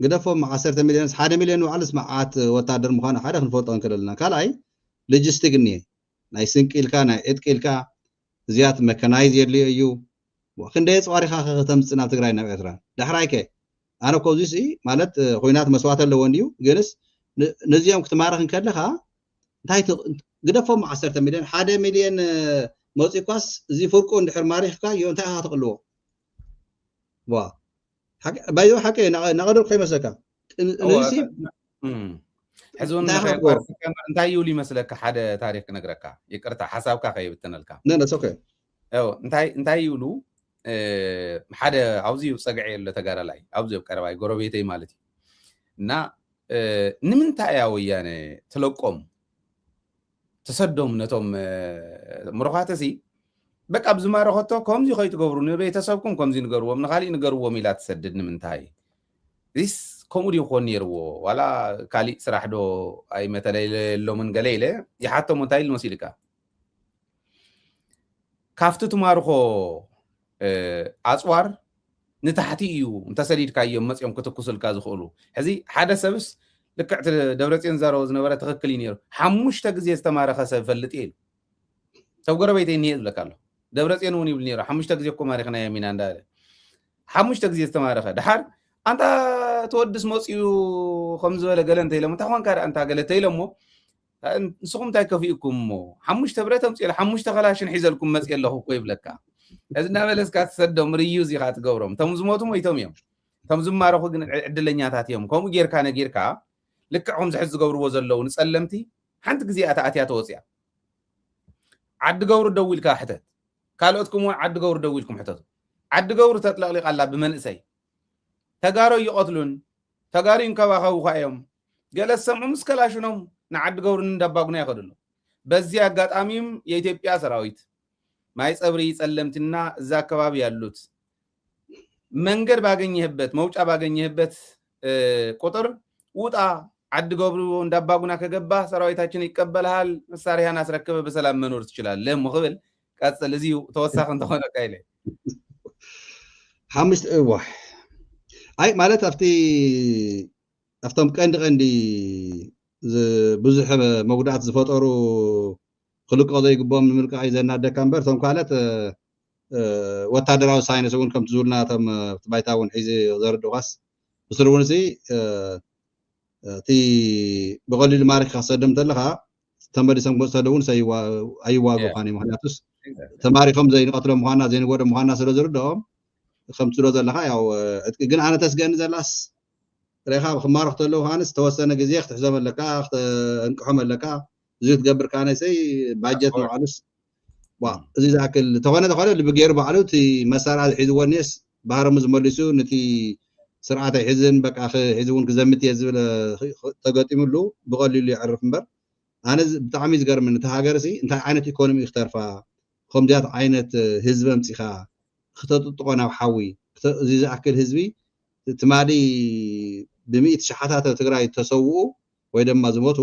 ግደፎም 10 ሚልዮን 1 ሚልዮን ዋዕልስ መዓት ወታደር ምዃኑ ሓደ ክንፈልጦ ንክእለና ካልኣይ ሎጂስቲክ እኒአ ናይ ስንቂ ኢልካ ናይ ዕጥቂ ኢልካ እዚያት መካናይዝ የድልዮ እዩ ክንደይ ፀዋሪኻ ከተምፅእ ናብ ትግራይ ናብ ኤርትራ ዳሕራይ ከ ኣነ ኮ እዚሲ ማለት ኩናት መስዋዕት ኣለዎ እንድዩ ግንስ ነዚኦም ክትማርኽ ከለኻ እንታይ ግደፎም 10 ሚልዮን 1 ሚልዮን መውፂኳስ እዚ ፍርቁ እንድሕር ማሪኽካ ዮ እንታይ ኢኻ ትቕልዎ ባይዞ ሓቂ ናቐደር ከይመስለካ ነዚ ሕዝውን እንታይ ይውል ይመስለካ ሓደ ታሪክ ነግረካ ይቅርታ ሓሳብካ ከይብትነልካ ነነሶከ እንታይ ይውሉ ሓደ ኣብዚኡ ፀግዒ የሎ ተጋዳላይ ኣብዚኡ ቀረባይ ጎረቤተይ ማለት እዩ እና ንምንታይ እያ ወያነ ትለቆም ተሰዶም ነቶም ምሩኻትሲ በቃ ብዝማረኸቶ ከምዚ ከይትገብሩ ንቤተሰብኩም ከምዚ ንገርዎም ንኻሊእ ንገርዎም ኢላ ትሰድድ ንምንታይ ዚስ ከምኡ ዲ ይኾን ነይርዎ ዋላ ካሊእ ስራሕ ዶ ኣይመተለየሎምን ገለ ኢለ ይሓቶም እንታይ ኢሉ መሲልካ ካፍቲ ትማርኾ ኣፅዋር ንታሕቲ እዩ እንተሰዲድካዮም መፅኦም ክትኩስልካ ዝኽእሉ ሕዚ ሓደ ሰብስ ልክዕቲ ደብረፅዮን ዘረቦ ዝነበረ ትኽክል እዩ ነይሩ 5 ግዜ ዝተማረኸ ሰብ ፈልጥ ኢሉ ሰብ ጎረቤተይ እኒሄ ዝብለካ ኣሎ ደብረፅዮን እውን ይብል ነይሩ 5 ግዜ እኮ ማሪኽና የሚና እንዳለ 5 ግዜ ዝተማረኸ ድሓር አንታ ተወድስ መፅኡ ከም ዝበለ ገለ እንተኢሎም እንታይ ኮንካ እንታ ገለ እንተኢሎሞ ንስኹም እንታይ ከፊኡኩም እሞ ሓሙሽተ ብረቶም ፅኢለ ሓሙሽተ ከላሽን ሒዘልኩም መፅእ ኣለኹ እኮ ይብለካ እዚ እናበለስካ ትሰዶም ርዩ እዚኻ ትገብሮም እቶም ዝሞቱ ሞይቶም እዮም እቶም ዝማረኹ ግን ዕድለኛታት እዮም ከምኡ ጌርካ ነጊርካ ልክዕኹም ዝሕዝ ዝገብርዎ ዘለዉ ንፀለምቲ ሓንቲ ግዜ ኣተኣትያ ተወፅያ ዓዲ ገብሩ ደው ኢልካ ሕተት ካልኦትኩም እውን ዓዲ ገብሩ ደው ኢልኩም ሕተቱ ዓዲ ገብሩ ተጥለቕሊቓላ ብመንእሰይ ተጋሮ ይቆትሉን ተጋሩ ይንከባኸቡካ እዮም ገለ ሰምዑ ምስ ከላሽኖም ንዓዲ ገብሩን እንዳባጉና ይኸድሉ በዚህ አጋጣሚም የኢትዮጵያ ሰራዊት ማይ ጸብሪ ጸለምትና እዛ አካባቢ ያሉት መንገድ ባገኘህበት መውጫ ባገኘህበት ቁጥር ውጣ ዓዲ ገብሩ እንዳባጉና ከገባ ሰራዊታችን ይቀበልሃል መሳሪያን አስረክበ በሰላም መኖር ትችላለህ ሙኽብል ቀጽል እዚሁ ተወሳኸ እንተሆነ ቃይለ ሓምሽተ እዋሕ አይ ማለት አፍቶም ቀንዲ ብዙሕ መጉዳት ዝፈጠሩ ክልቆ ዘይግቦም ንምልቃዕ ይዘና ደካ እምበር ቶም ካልኦት ወታደራዊ ሳይንስ እውን ከምቲ ዝብልና ቶም ባይታ እውን ሒዚ ዘርድጓስ ብስሩ እውን እቲ ብቐሊሉ ማሪክካ ክሰድም ተለካ ተመሊሶም ክወሰዱ እውን ኣይዋግኡኻን እዩ ምክንያቱስ ተማሪኾም ዘይንቀትሎም ምዃንና ዘይንጎዶም ምዃንና ስለ ዝርድኦም ከምቲ ትብሎ ዘለካ ያው ግን ኣነ ተስገኒ ዘላስ ርኢኻ ክማርኹ ተለዉ ካንስ ተወሰነ ግዜ ክትሕዞም ኣለካ ክትንቅሖም ኣለካ እዚ ትገብር ካነሰይ ባጀት ንባዕሉስ እዚ ዝኣክል ተኾነ ልቢ ገይሩ ባዕሉ እቲ መሳርሒ ዝሒዝዎ ኒስ ባህሮሙ ዝመሊሱ ነቲ ስርዓት ኣይሕዝን በቃ ሒዚ እውን ክዘምት እየ ዝብል ተገጢሙሉ ብቐሊሉ ይዕርፍ እምበር ኣነ ብጣዕሚ ዝገርምኒ እቲ ሃገር እንታይ ዓይነት ኢኮኖሚ ክተርፋ ከምዚያት ዓይነት ህዝቢ ኣምፂኻ ክተጥጥቆ ናብ ሓዊ እዚ ዝኣክል ህዝቢ ትማሊ ብምኢት ሸሓታት ትግራይ ተሰውኡ ወይ ድማ ዝሞቱ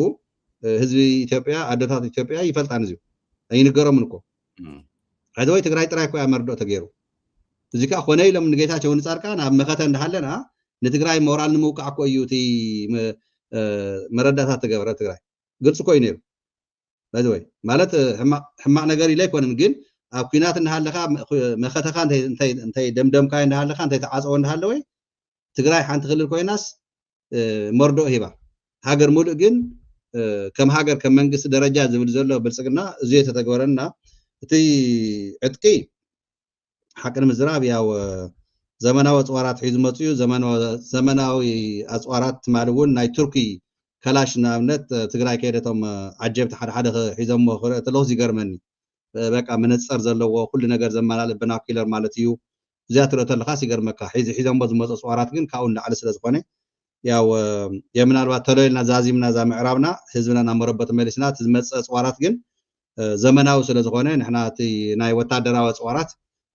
ህዝቢ ኢትዮጵያ ኣደታት ኢትዮጵያ ይፈልጣን እዚዩ ኣይንገሮምን እኮ ሕዚ ወይ ትግራይ ጥራይ እኮ መርድኦ ተገይሩ እዚ ከዓ ኮነ ኢሎም ንጌታቸው ንፃድቃን ኣብ መኸተ እንዳሃለና ንትግራይ ሞራል ንምውቃዕ እኮ እዩ እቲ መረዳታት ተገብረ ትግራይ ግልፂ እኮ እዩ ነይሩ ሕዚ ወይ ማለት ሕማቅ ነገር ኢለ ኣይኮነን ግን ኣብ ኩናት እንዳሃለካ መኸተካ እንታይ ደምደምካ እንዳሃለካ እንታይ ተዓፀወ እንዳሃለ ወይ ትግራይ ሓንቲ ክልል ኮይናስ መርድኦ ሂባ ሃገር ሙሉእ ግን ከም ሃገር ከም መንግስቲ ደረጃ ዝብል ዘሎ ብልፅግና እዚ የተተግበረና እቲ ዕጥቂ ሓቅን ምዝራብ ያው ዘመናዊ ኣፅዋራት ሒዙ መፅኡ ዘመናዊ ኣፅዋራት ትማል እውን ናይ ቱርኪ ከላሽ ንኣብነት ትግራይ ከይደቶም ዓጀብቲ ሓደ ሒዞሞ ክርኢ ተለኹ ይገርመኒ በቃ መነፀር ዘለዎ ኩሉ ነገር ዘመላልእ ብናኪለር ማለት እዩ እዚኣ ትርኢ ተለካ ይገርመካ ሒዞሞ ዝመፁ ኣፅዋራት ግን ካብኡ ንላዕሊ ስለ ዝኾነ ያው የምናልባት ተለይልና ዛዚምና ዛ ምዕራብና ህዝብና ናብ መረበቱ መሊስና እቲ ዝመፅእ ኣፅዋራት ግን ዘመናዊ ስለ ዝኾነ ንሕና እቲ ናይ ወታደራዊ ኣፅዋራት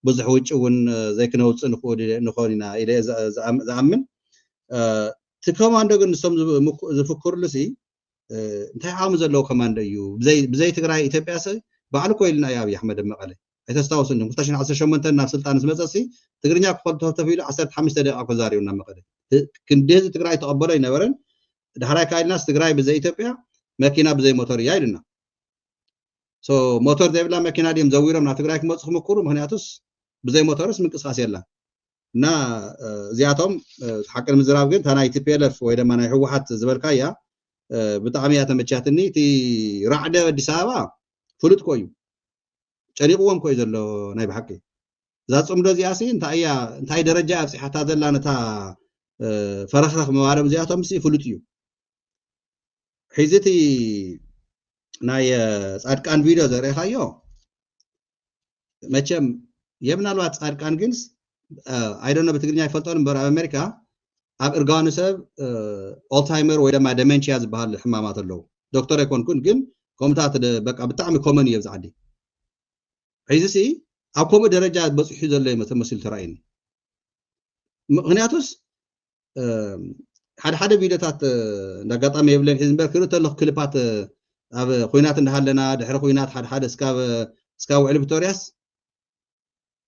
ብዙሕ ውጭ እውን ዘይክነውፅእ ንኾን ኢና ኢለ ዝኣምን እቲ ኮማንዶ ግን ንሶም ዝፍክርሉ እንታይ ዓቕሚ ዘለዎ ኮማንዶ እዩ ብዘይ ትግራይ ኢትዮጵያ ባዕሉ ኮይልና እዩ ኣብዪ ኣሕመድ መቐለ ኣይተስታውስኒ 2018 ናብ ስልጣን ዝመፀ ትግርኛ ክፈልቶ ኢሉ 15 ደቂቃ ከዛሪቡና መቐለ ክንዲ ህዝቢ ትግራይ ተቐበሎ ይነበረን ድሕራይ ካኢልናስ ትግራይ ብዘይ ኢትዮጵያ መኪና ብዘይ ሞተር እያ ኢሉና ሞተር ዘይብላ መኪና ድዮም ዘዊሮም ናብ ትግራይ ክመፁ ክምክሩ ምክንያቱስ ብዘይ ሞተርስ ምንቅስቃስ የላ እና እዚኣቶም ሓቅን ምዝራብ ግን ታናይ ቲፒኤልኤፍ ወይ ድማ ናይ ህወሓት ዝበልካ እያ ብጣዕሚ እያ ተመቻትኒ እቲ ራዕደ ኣዲስ ኣበባ ፍሉጥ ኮ እዩ ጨኒቕዎም ኮ እዩ ዘሎ ናይ ብሓቂ እዛ ፅምዶ እዚኣ እንታይ ደረጃ ኣብፂሓታ ዘላ ነታ ፈረኽረኽ መባለም እዚኣቶም ፍሉጥ እዩ ሒዚ እቲ ናይ ጻድቃን ቪድዮ ዘርእኻዮ መቸም የምናልባት ጻድቃን ግን ኣይዶነ በትግርኛ ይፈልጦን እምበር ኣብ ኣሜሪካ ኣብ እርጋኑ ሰብ ኦልታይመር ወይ ድማ ደሜንሽያ ዝበሃል ሕማማት ኣለዉ ዶክተር ኣይኮንኩን ግን ከምታት በቃ ብጣዕሚ ኮመን እዩ ኣብዚ ዓዲ ሒዚ ኣብ ከምኡ ደረጃ በፂሑ ዘሎ መሲሉ ተራእዩኒ ምክንያቱስ ሓደ ቪድዮታት እንዳጋጣሚ የብለን ሒዚ እምበር ክርኢ ተለኹ ክሊፓት ኣብ ኩናት እንዳሃለና ድሕሪ ኩናት ሓደ እስካብ ውዕሊ ቪክቶሪያስ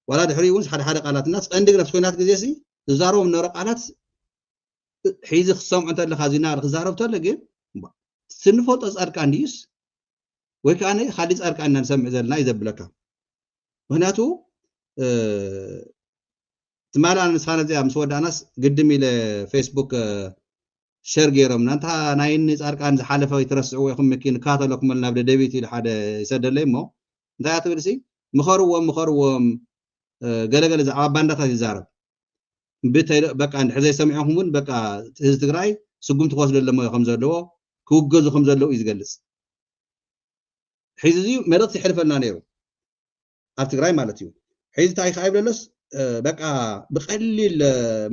ወላ ድሕሪ እውን ሓደ ቃላት እና ቀንዲ ግን ኣብቲ ኩናት ግዜ ዝዛረቦም ዝነበረ ቃላት ሒዚ ክሰምዑ እንተለካ ዜና ክዛረብ ተሎ ግን ስንፈልጦ ጻድቃን ድዩስ ወይ ከዓ ካሊእ ጻድቃን ኢና ንሰምዕ ዘለና እዩ ዘብለካ ምክንያቱ ትማላ ንስኻነ እዚኣ ምስ ወዳእናስ ግድም ኢለ ፌስቡክ شر جيرم نانتا ناين صارقان زحالفه يترسعوا يخم مكين كاتلكم لنا بدبيت الى حدا يسدل ليمو انت تبرسي مخروم ገለገለ ዛዕባ ባንዳታት ይዛረብ በቃ ሕዘይ ሰሚዖም እውን በቃ ህዝቢ ትግራይ ስጉምቲ ክወስደሎም ከም ዘለዎ ክውገዙ ከም ዘለዎ እዩ ዝገልጽ ሕዚ መልእኽቲ ይሕልፈልና ነይሩ ኣብ ትግራይ ማለት እዩ ሕዚ እንታይ ከዓ ይብለሎስ በቃ ብቐሊል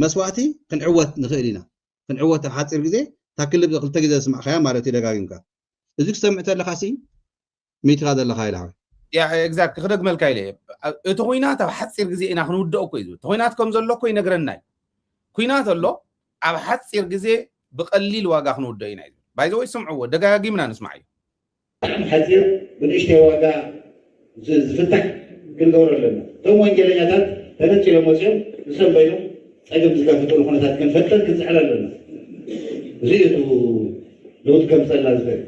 መስዋዕቲ ክንዕወት ንኽእል ኢና ክንዕወት ሓፂር ግዜ ታክል ክልተ ግዜ ስማዕኸያ ማለት እዩ ደጋጊምካ እዚ ክሰምዕ ተለኻሲ ሚትኻ ዘለኻ ኢልኻ ያ ኤግዛክት ክደግመልካ ኢለ እቲ ኩናት ኣብ ሓፂር ግዜ ኢና ክንውድኦ እኮ እዩ ኩናት ከም ዘሎ እኮ ይነግረና ኩናት ኣሎ ኣብ ሓፂር ግዜ ብቐሊል ዋጋ ክንውድኦ ኢና እዩ ባይዘ ወይ ስምዕዎ ደጋጊምና ንስማዕ እዩ ሓፂር ብንእሽተይ ዋጋ ዝፍታሕ ክንገብሮ ኣለና እቶም ወንጀለኛታት ተነፂሎም ወፂኦም ዝሰንበይኖም ፀገም ዝጋፈጠሉ ኩነታት ክንፈጥር ክንፅዕር ኣለና እዚ እዩ ለውጥ ከምፀላ ዝኽእል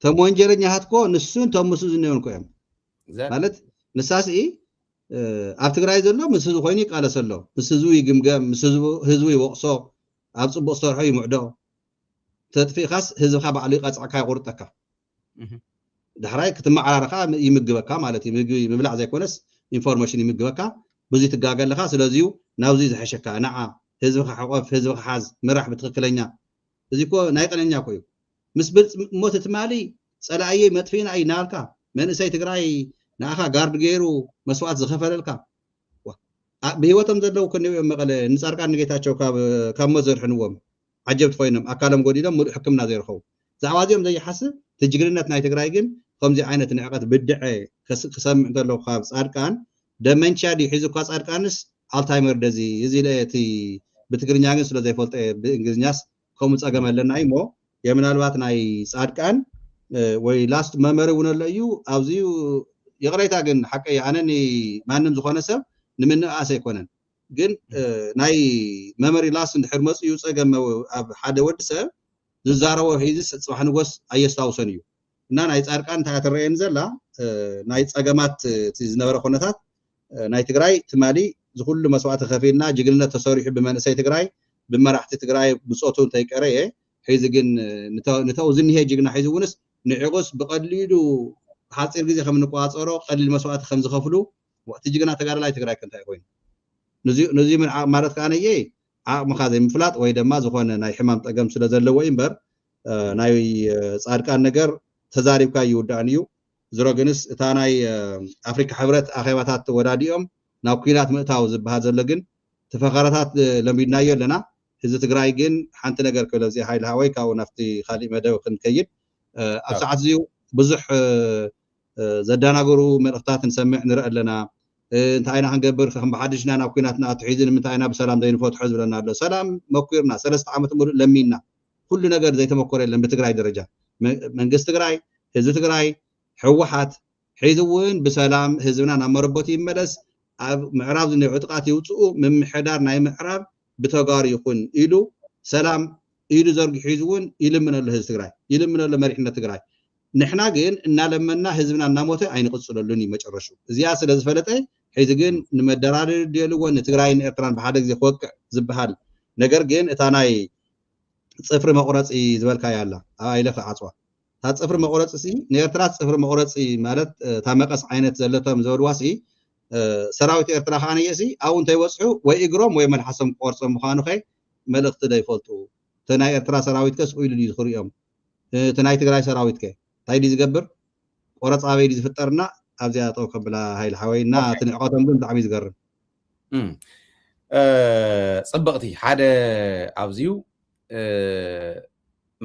ተም ወንጀለኛታት ኮ ንሱን ተም ምስ ዝነውን ኮ ማለት ንሳሲ ኣብ ትግራይ ዘሎ ምስ ህዝቢ ኮይኑ ይቃለስ ኣሎ ምስ ህዝቢ ይግምገም ምስ ህዝቢ ይወቕሶ ኣብ ፅቡቅ ዝሰርሖ ይምዕዶ ተጥፊኻስ ህዝብካ ባዕሉ ይቀፅዕካ ይቁርጠካ ድሕራይ ክትመዓራርኻ ይምግበካ ማለት እዩ ምግቢ ምብላዕ ዘይኮነስ ኢንፎርሜሽን ይምግበካ ብዙ ትጋገለካ ስለዚዩ ናብዚ ዝሐሸካ ንዓ ህዝብካ ሕቆፍ ህዝብካ ሓዝ ምራሕ ብትክክለኛ እዚ ኮ ናይ ቀነኛ ኮዩ ምስ ብልፅ ሞት ትማሊ ፀላእየ መጥፊና ኣይ ናልካ መንእሰይ ትግራይ ንኣኻ ጋርድ ገይሩ መስዋዕት ዝኸፈለልካ ብሂወቶም ዘለው ከንዮም መቐለ ንፃርቃን ንጌታቸው ካብ ሞት ዘድሕንዎም ዓጀብቲ ኮይኖም ኣካሎም ጎዲሎም ሙሉእ ሕክምና ዘይረኸቡ ዛዕባ እዚኦም ዘይሓስብ ትጅግንነት ናይ ትግራይ ግን ከምዚ ዓይነት ንዕቀት ብድዐ ክሰምዕ እንተለዉ ካብ ፃድቃን ደመንቻ ድዩ ሒዙ እኳ ፃድቃንስ ኣልታይመር ደዚ እዚ ለቲ ብትግርኛ ግን ስለ ዘይፈልጠ ብእንግሊዝኛስ ከምኡ ፀገም ኣለና እዩ ሞ የምናልባት ናይ ፃድቃን ወይ ላስት መመሪ እውን ኣሎ እዩ ኣብዚዩ ይቕረይታ ግን ሓቀይ ኣነኒ ማንም ዝኾነ ሰብ ንምንኣስ ኣይኮነን ግን ናይ መመሪ ላስት እንድሕር መፅኡ ፀገም ኣብ ሓደ ወዲ ሰብ ዝዛረቦ ሒዚ ፅባሕ ንጎስ ኣየስታውሰን እዩ እና ናይ ፃድቃን እንታይ ትረአየን ዘላ ናይ ፀገማት ዝነበረ ኩነታት ናይ ትግራይ ትማሊ ዝኩሉ መስዋዕቲ ከፊልና ጅግንነት ተሰሪሑ ብመንእሰይ ትግራይ ብመራሕቲ ትግራይ ብፆቱ እንተይቀረየ ሒዚ ግን ንተው ዝኒሄ ጅግና ሒዚ እውንስ ንዕቁስ ብቐሊሉ ሓፂር ግዜ ከም ንቋፀሮ ቀሊል መስዋዕቲ ከም ዝኸፍሉ ወቅቲ ጅግና ተጋዳላይ ትግራይ ከንታይ ኮይኑ ነዚ ማለት ከዓነየ ዓቕምካ ዘይምፍላጥ ወይ ድማ ዝኾነ ናይ ሕማም ጠገም ስለ ዘለዎ እምበር ናይ ፃድቃን ነገር ተዛሪብካ ይውዳእን እዩ ዝሮ ግንስ እታ ናይ ኣፍሪካ ሕብረት ኣኼባታት ወዳዲኦም ናብ ኩናት ምእታው ዝበሃል ዘሎ ግን ተፈኻረታት ለሚድናዮ ኣለና ህዝቢ ትግራይ ግን ሓንቲ ነገር ክብለ እዚ ሃይልሃ ወይ ካብኡ ናፍቲ ካሊእ መደብ ክንከይድ ኣብ ሰዓት እዚኡ ብዙሕ ዘዳናገሩ መልእኽትታት ንሰምዕ ንርኢ ኣለና እንታይ ኢና ክንገብር ከም ብሓድሽና ናብ ኩናት ንኣቱ ሒዚ ንምንታይ ኢና ብሰላም ዘይንፈትሖ ዝብለና ኣሎ ሰላም መኩርና 3 ዓመት ሙሉእ ለሚና ኩሉ ነገር ዘይተመኮረ የለን ብትግራይ ደረጃ መንግስቲ ትግራይ ህዝቢ ትግራይ ሕወሓት ሒዚ እውን ብሰላም ህዝብና ናብ መረበቱ ይመለስ ኣብ ምዕራብ ዝነበሩ ጥቃት ይውፅኡ ምምሕዳር ናይ ምዕራብ ብተጋሩ ይኹን ኢሉ ሰላም ኢሉ ዘርጊሑ ሒዙ እውን ይልምነሉ ህዝቢ ትግራይ ይልምነሉ መሪሕነት ትግራይ ንሕና ግን እናለመና ህዝብና እናሞተ ኣይንቅፅለሉን እዩ መጨረሹ እዚኣ ስለ ዝፈለጠ ሒዚ ግን ንመደራደሪ ድልዎ ንትግራይን ኤርትራን ብሓደ ግዜ ክወቅዕ ዝበሃል ነገር ግን እታ ናይ ፅፍሪ መቁረፂ ዝበልካያ ኣላ ኣብ ኣይለኸ ዓፅዋ እታ ፅፍሪ መቁረፂ ሲ ንኤርትራ ፅፍሪ መቁረፂ ማለት እታ መቐስ ዓይነት ዘለቶም ዝበልዋሲ ሰራዊት ኤርትራ ከዓ ነየሲ ኣብኡ እንተይበፅሑ ወይ እግሮም ወይ መልሓሶም ቆርፆም ምዃኑ ኸ መልእኽቲ ዘይፈልጡ እቲ ናይ ኤርትራ ሰራዊት ከ ስኢሉ ድዩ ዝኽሪኦም እቲ ናይ ትግራይ ሰራዊት ከ እንታይ ድዩ ዝገብር ቆረፃ ኣበይ ድዩ ዝፍጠርና ኣብዚኣ ጠው ከብላ ሃይል ሓወይና እቲ ንዕቐቶም ግን ብጣዕሚ ዝገርም ፅብቕቲ ሓደ ኣብዚዩ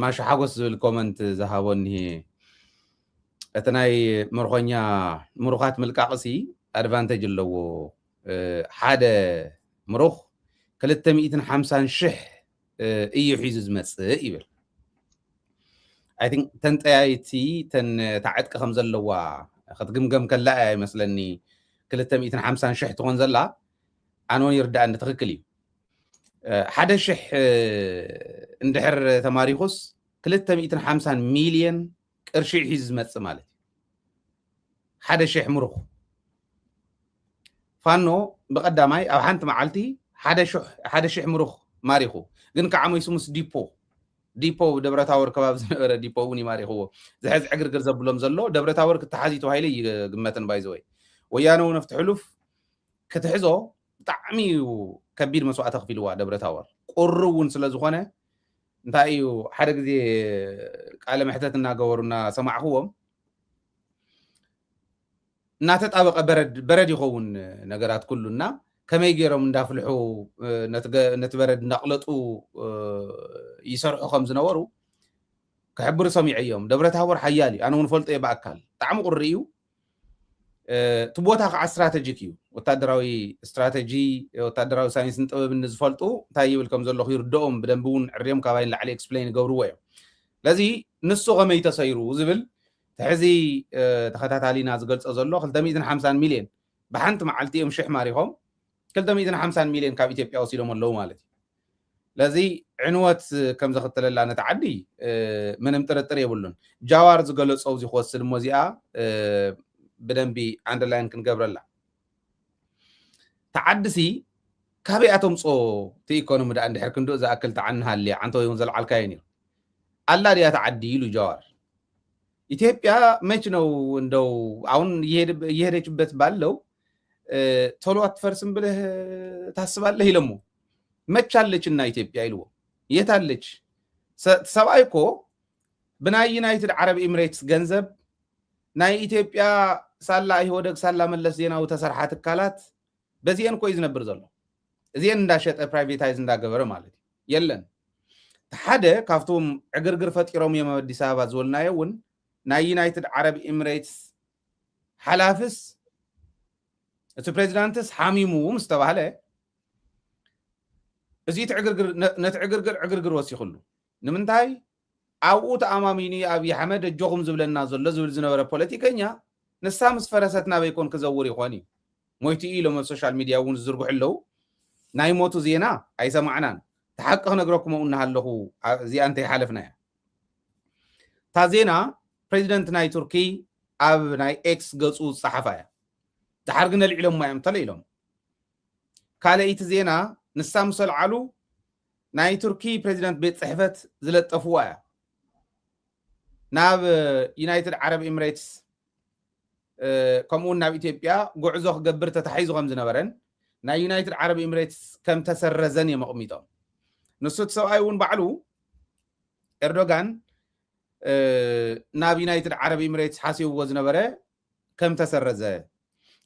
ማሹ ሓጎስ ዝብል ኮመንት ዝሃቦኒ እቲ ናይ ምርኮኛ ምሩኻት ምልቃቕሲ ኣድቫንቴጅ ኣለዎ ሓደ ምሩኽ 250,000 እዩ ሒዙ ዝመፅእ ይብል I think ተንጠያይቲ ተዓጥቂ ከም ዘለዋ ክትግምገም ከላ ይመስለኒ 250,000 ትኾን ዘላ ኣነ እውን ይርዳእኒ ትክክል እዩ 1,000 እንድሕር ተማሪኹስ 250 ሚልዮን ቅርሺ ሒዙ ዝመፅእ ማለት እዩ 1,000 ምሩኽ ፋኖ ብቀዳማይ ኣብ ሓንቲ መዓልቲ 1,000 ምሩኽ ማሪኹ ግን ከዓመይሱ ምስ ዲፖ ደብረታወር ከባቢ ዝነበረ ዲፖ እውን ይማሪኽዎ ዝሕዝ ዕግርግር ዘብሎም ዘሎ ደብረታወር ክትሓዚ ተባሂሉ ይግመትን ባይዘወይ ወያነ እውን ኣብቲ ሕሉፍ ክትሕዞ ብጣዕሚ ከቢድ መስዋዕቲ ከፊልዋ ደብረታወር ቁሩ እውን ስለ ዝኾነ እንታይ እዩ ሓደ ግዜ ቃለ መሕተት እናገበሩና ሰማዕኽዎም እናተጣበቀ በረድ ይኸውን ነገራት ኩሉና ከመይ ገይሮም እንዳፍልሑ ነቲ በረድ እንዳቕለጡ ይሰርሑ ከም ዝነበሩ ክሕብሩ ሰሚዐ እዮም ደብረታቦር ሓያል እዩ ኣነ እውን ፈልጦ በኣካል ብጣዕሚ ቁሪ እዩ እቲ ቦታ ከዓ ስትራቴጂክ እዩ ወታደራዊ ስትራቴጂ ወታደራዊ ሳይንስን ጥበብን ዝፈልጡ እንታይ ይብል ከም ዘለኹ ይርድኦም ብደንቢ እውን ዕርዮም ካባይን ላዕሊ ኤክስፕሌን ይገብርዎ እዮም ለዚ ንሱ ከመይ ተሰይሩ ዝብል ሕዚ ተኸታታሊና ዝገልጾ ዘሎ 250 ሚልዮን ብሓንቲ መዓልቲ እዮም ሽሕ ማሪኾም 250 ሚልዮን ካብ ኢትዮጵያ ወሲዶም ኣለዉ ማለት እዩ ለዚ ዕንወት ከም ዘኽትለላ ነቲ ዓዲ ምንም ጥርጥር የብሉን ጃዋር ዝገለጾ እዚ ክወስድ እሞ እዚኣ ብደንቢ አንደርላይን ክንገብረላ ተዓድሲ ካበይ ኣተምፆ እቲ ኢኮኖሚ ዳ እንድሕር ክንድኡ ዝኣክል ተዓንሃልያ ዓንተ ወይ እውን ዘለዓልካዮ ነይሩ ኣላ ድያ ተዓዲ ኢሉ ጃዋር ኢትዮጵያ መች ነው እንደው አሁን እየሄደችበት ባለው ቶሎ አትፈርስም ብለህ ታስባለህ ይለሙ መች አለችና ኢትዮጵያ ይልዎ የት አለች ሰብአይ እኮ ብናይ ዩናይትድ አረብ ኤሚሬትስ ገንዘብ ናይ ኢትዮጵያ ሳላ ይወደግ ሳላ መለስ ዜናው ተሰርሓት ካላት በዚህን እኮ ይዝነብር ዘሎ እዚህን እንዳሸጠ ፕራይቬታይዝ እንዳገበረ ማለት የለን ሓደ ካብቶም ዕግርግር ፈጢሮም የም አዲስ አበባ ዝወልናየውን ናይ ዩናይትድ አረብ ኤሚሬትስ ሓላፍስ እቲ ፕሬዚዳንትስ ሓሚሙ ምስተባህለ እዚ ዕግርግር ወሲኹሉ ንምንታይ ኣብኡ ተኣማሚኒ ኣብይ ኣሕመድ እጆኹም ዝብለና ዘሎ ዝብል ዝነበረ ፖለቲከኛ ንሳ ምስ ፈረሰትና በይኮን ክዘውር ይኾን እዩ ሞይቲ ኢሎም ኣብ ሶሻል ሚድያ እውን ዝዝርግሑ ኣለዉ ናይ ሞቱ ዜና ኣይሰማዕናን ተሓቂ ክነግረኩም እናሃለኹ እዚኣ እንታይ ሓለፍና እያ እታ ዜና ፕሬዚደንት ናይ ቱርኪ ኣብ ናይ ኤክስ ገጹ ዝፀሓፋ እያ ድሓር ግን ኣልዒሎም እዮም ተለኢሎም ካልአይቲ ዜና ንሳ ምስ ኣልዓሉ ናይ ቱርኪ ፕሬዚደንት ቤት ፅሕፈት ዝለጠፍዋ እያ ናብ ዩናይትድ አረብ ኤሚሬትስ ከምኡውን ናብ ኢትዮጵያ ጉዕዞ ክገብር ተታሒዙ ከም ዝነበረን ናይ ዩናይትድ አረብ ኤሚሬትስ ከም ተሰረዘን እዮም ኣቕሚጦም ንሱ እቲ ሰብኣይ እውን ባዕሉ ኤርዶጋን ናብ ዩናይትድ አረብ ኤሚሬትስ ሓሲብዎ ዝነበረ ከም ተሰረዘ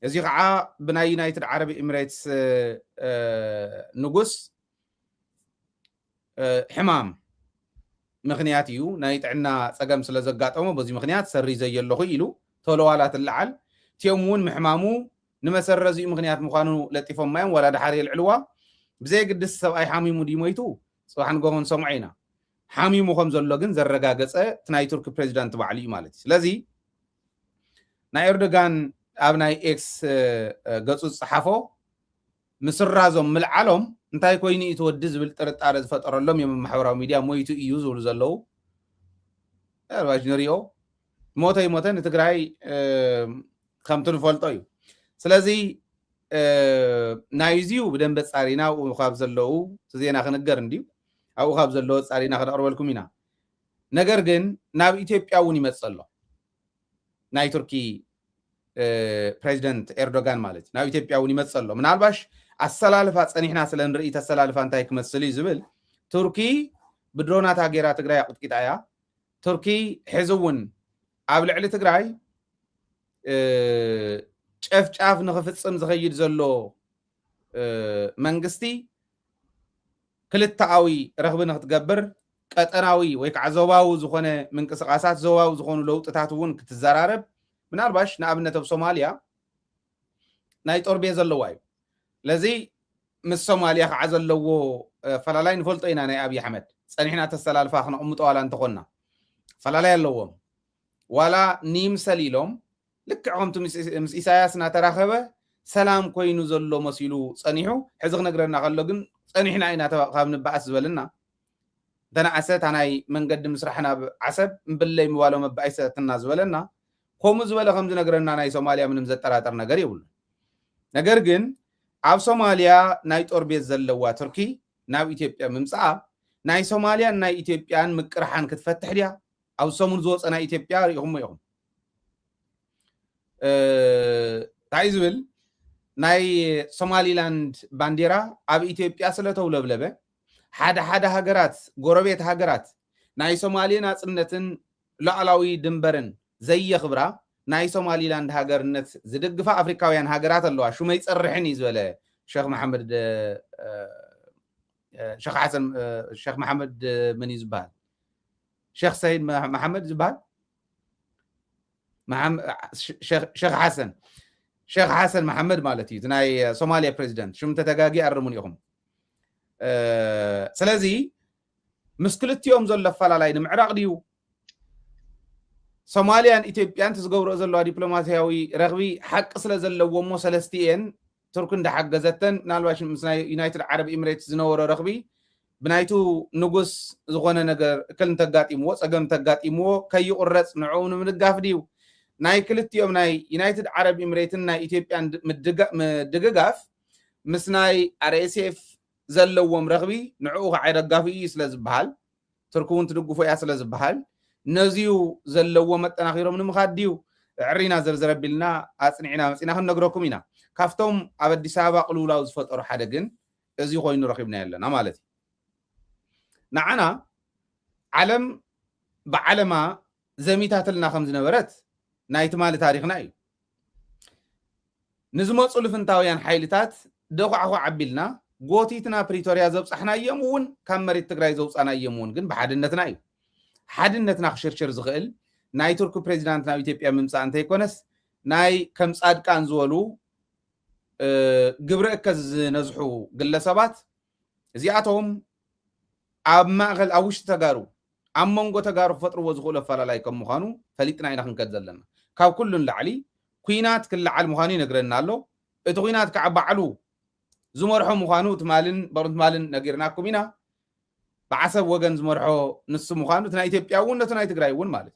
እዚ ከዓ ብናይ ዩናይትድ አረብ ኤሚሬትስ ንጉስ ሕማም ምክንያት እዩ ናይ ጥዕና ፀገም ስለ ዘጋጠሞ በዚ ምክንያት ሰሪዘ የለኹ ኢሉ ተለዋላት ልዓል ቲኦም እውን ምሕማሙ ንመሰረዚኡ ምክንያት ምዃኑ ለጢፎም ማዮም ወላ ድሓር የልዕልዋ ብዘይ ግድስ ሰብኣይ ሓሚሙ ዲሞይቱ ጽባሕ ንጎሆን ሰምዑ ኢና ሓሚሙ ከም ዘሎ ግን ዘረጋገፀ እቲ ናይ ቱርክ ፕሬዚዳንት ባዕሉ እዩ ማለት እዩ ስለዚ ናይ ኤርዶጋን ኣብ ናይ ኤክስ ገጹ ዝፀሓፎ ምስራዞም ምልዓሎም እንታይ ኮይኑ እዩ ትወዲ ዝብል ጥርጣረ ዝፈጠረሎም እዮም ማሕበራዊ ሚድያ ሞይቱ እዩ ዝብሉ ዘለው ኣርባሽ ንሪኦ ሞተ ይሞተ ንትግራይ ከምቲ ንፈልጦ እዩ ስለዚ ናይ እዚዩ ብደንበ ፃሪና ኣብኡ ካብ ዘለው ዜና ክንገር እንድዩ ኣብኡ ካብ ዘለዎ ፃሪና ክነቕርበልኩም ኢና ነገር ግን ናብ ኢትዮጵያ እውን ይመፅእ ኣሎ ናይ ቱርኪ ፕሬዚደንት ኤርዶጋን ማለት ናብ ኢትዮጵያ እውን ይመፅእ ኣሎ ምናልባሽ ኣሰላልፋ ፀኒሕና ስለ ንርኢ ተሰላልፋ እንታይ ክመስል እዩ ዝብል ቱርኪ ብድሮናት ሃገራ ትግራይ ኣቕጥቂጣ እያ ቱርኪ ሕዚ እውን ኣብ ልዕሊ ትግራይ ጨፍጫፍ ንኽፍፅም ዝኸይድ ዘሎ መንግስቲ ክልተኣዊ ረኽቢ ንክትገብር ቀጠናዊ ወይ ከዓ ዞባዊ ዝኾነ ምንቅስቃሳት ዞባዊ ዝኾኑ ለውጥታት እውን ክትዘራረብ ምናልባሽ ንኣብነት ኣብ ሶማልያ ናይ ጦር ቤት ዘለዋ እዩ ለዚ ምስ ሶማልያ ከዓ ዘለዎ ፈላላይ ንፈልጦ ኢና ናይ ኣብይ ኣሕመድ ፀኒሕና ተሰላልፋ ክነቕምጦ ዋላ እንተኾና ፈላላይ ኣለዎም ዋላ ንይምሰል ኢሎም ልክዕ ከምቲ ምስ ኢሳያስ እናተራኸበ ሰላም ኮይኑ ዘሎ መሲሉ ፀኒሑ ሕዚ ክነግረና ከሎ ግን ፀኒሕና ኢና ካብ ንበኣስ ዝበለና ተናእሰት ናይ መንገዲ ምስራሕ ናብ ዓሰብ እምብለይ ምባሎ መባእሰትና ዝበለና ከምኡ ዝበለ ከም ዝነግረና ናይ ሶማልያ ምንም ዘጠራጠር ነገር የብሉ ነገር ግን ኣብ ሶማልያ ናይ ጦር ቤት ዘለዋ ቱርኪ ناب إثيوبيا ممسعة ناي سوماليا ناي إثيوبيان مقرحان كتفتح ليها أو سمون زوز أنا إثيوبيا يهم تعيزبل ناي سوماليلاند بانديرا أب إثيوبيا سلطة ولبلبة حدا هاجرات غربيت هاجرات ناي سوماليا ناسنتن لعلاوي دمبرن زي خبرة ناي سوماليلاند هاجرنت زدقفا أفريقياويان هاجرات اللوا شو ما يتصرحني زولا شيخ محمد شيخ حسن شيخ محمد من يزبال شيخ سيد محمد زبال شيخ حسن محمد مالتي تناي صوماليا بريزيدنت شو متتقاقي أرمون يهم سلازي مسكلت يوم زل فلا لاين معراق ديو صوماليا إثيوبيا تزقور زلوا دبلوماسياوي رغبي حق أصل زلوا ومو سلستين تركن ده حق زتن نالواش مثلا يونايتد عرب إمارات زنور رغبي بنايتو نقص زغنا نجر كل تجات إمو سجم تجات إمو كي يقرص نعون من الجافديو ناي كلت يوم ناي يونايتد عرب إمارات نا إثيوبيا مدقاف مسناي RSF زلوا رغبي نعوه عيد جافي سلز بحال تركون تدقوا في سلز بحال نزيو زلوا متنا خيرهم من مخديو عرينا زرزر بلنا أصنعنا مسنا خن نقرأكمينا كافتهم أبدي سابق قلولا وزفت أروح حدا جن أزي خوين رخيبنا يلا نمالتي نعنا علم بعلمة زميتات لنا 5 نبرت نايت مال تاريخنا أي نزمت صلفن تاويان حيلتات دقعه عبلنا قوتيتنا بريتوريا زوبس احنا يمون كم مريت تقراي زوبس أنا يمون جن بحدنتنا أي حدنتنا خشرشر زغل ناي تركو بريزيدانت ناي إثيوبيا ممسا أنت يكونس ناي كم صاد كان زولو قبرأكز نزحو قلسبات زياتهم أب ماغل أوش تجارو أمونغو تجارو فترة وزغولة فلا لايكم مخانو فليتنا إنا خنكذل لنا كاو كل لعلي كوينات كل عال مخاني نقرنا له اتوينات كعب علو زمرحو مخانو تمالن برد مالن نقرناكم هنا بعسب وجن زمرحو نص مخانو تنا إثيوبيا ون تنا تجراي ون مالي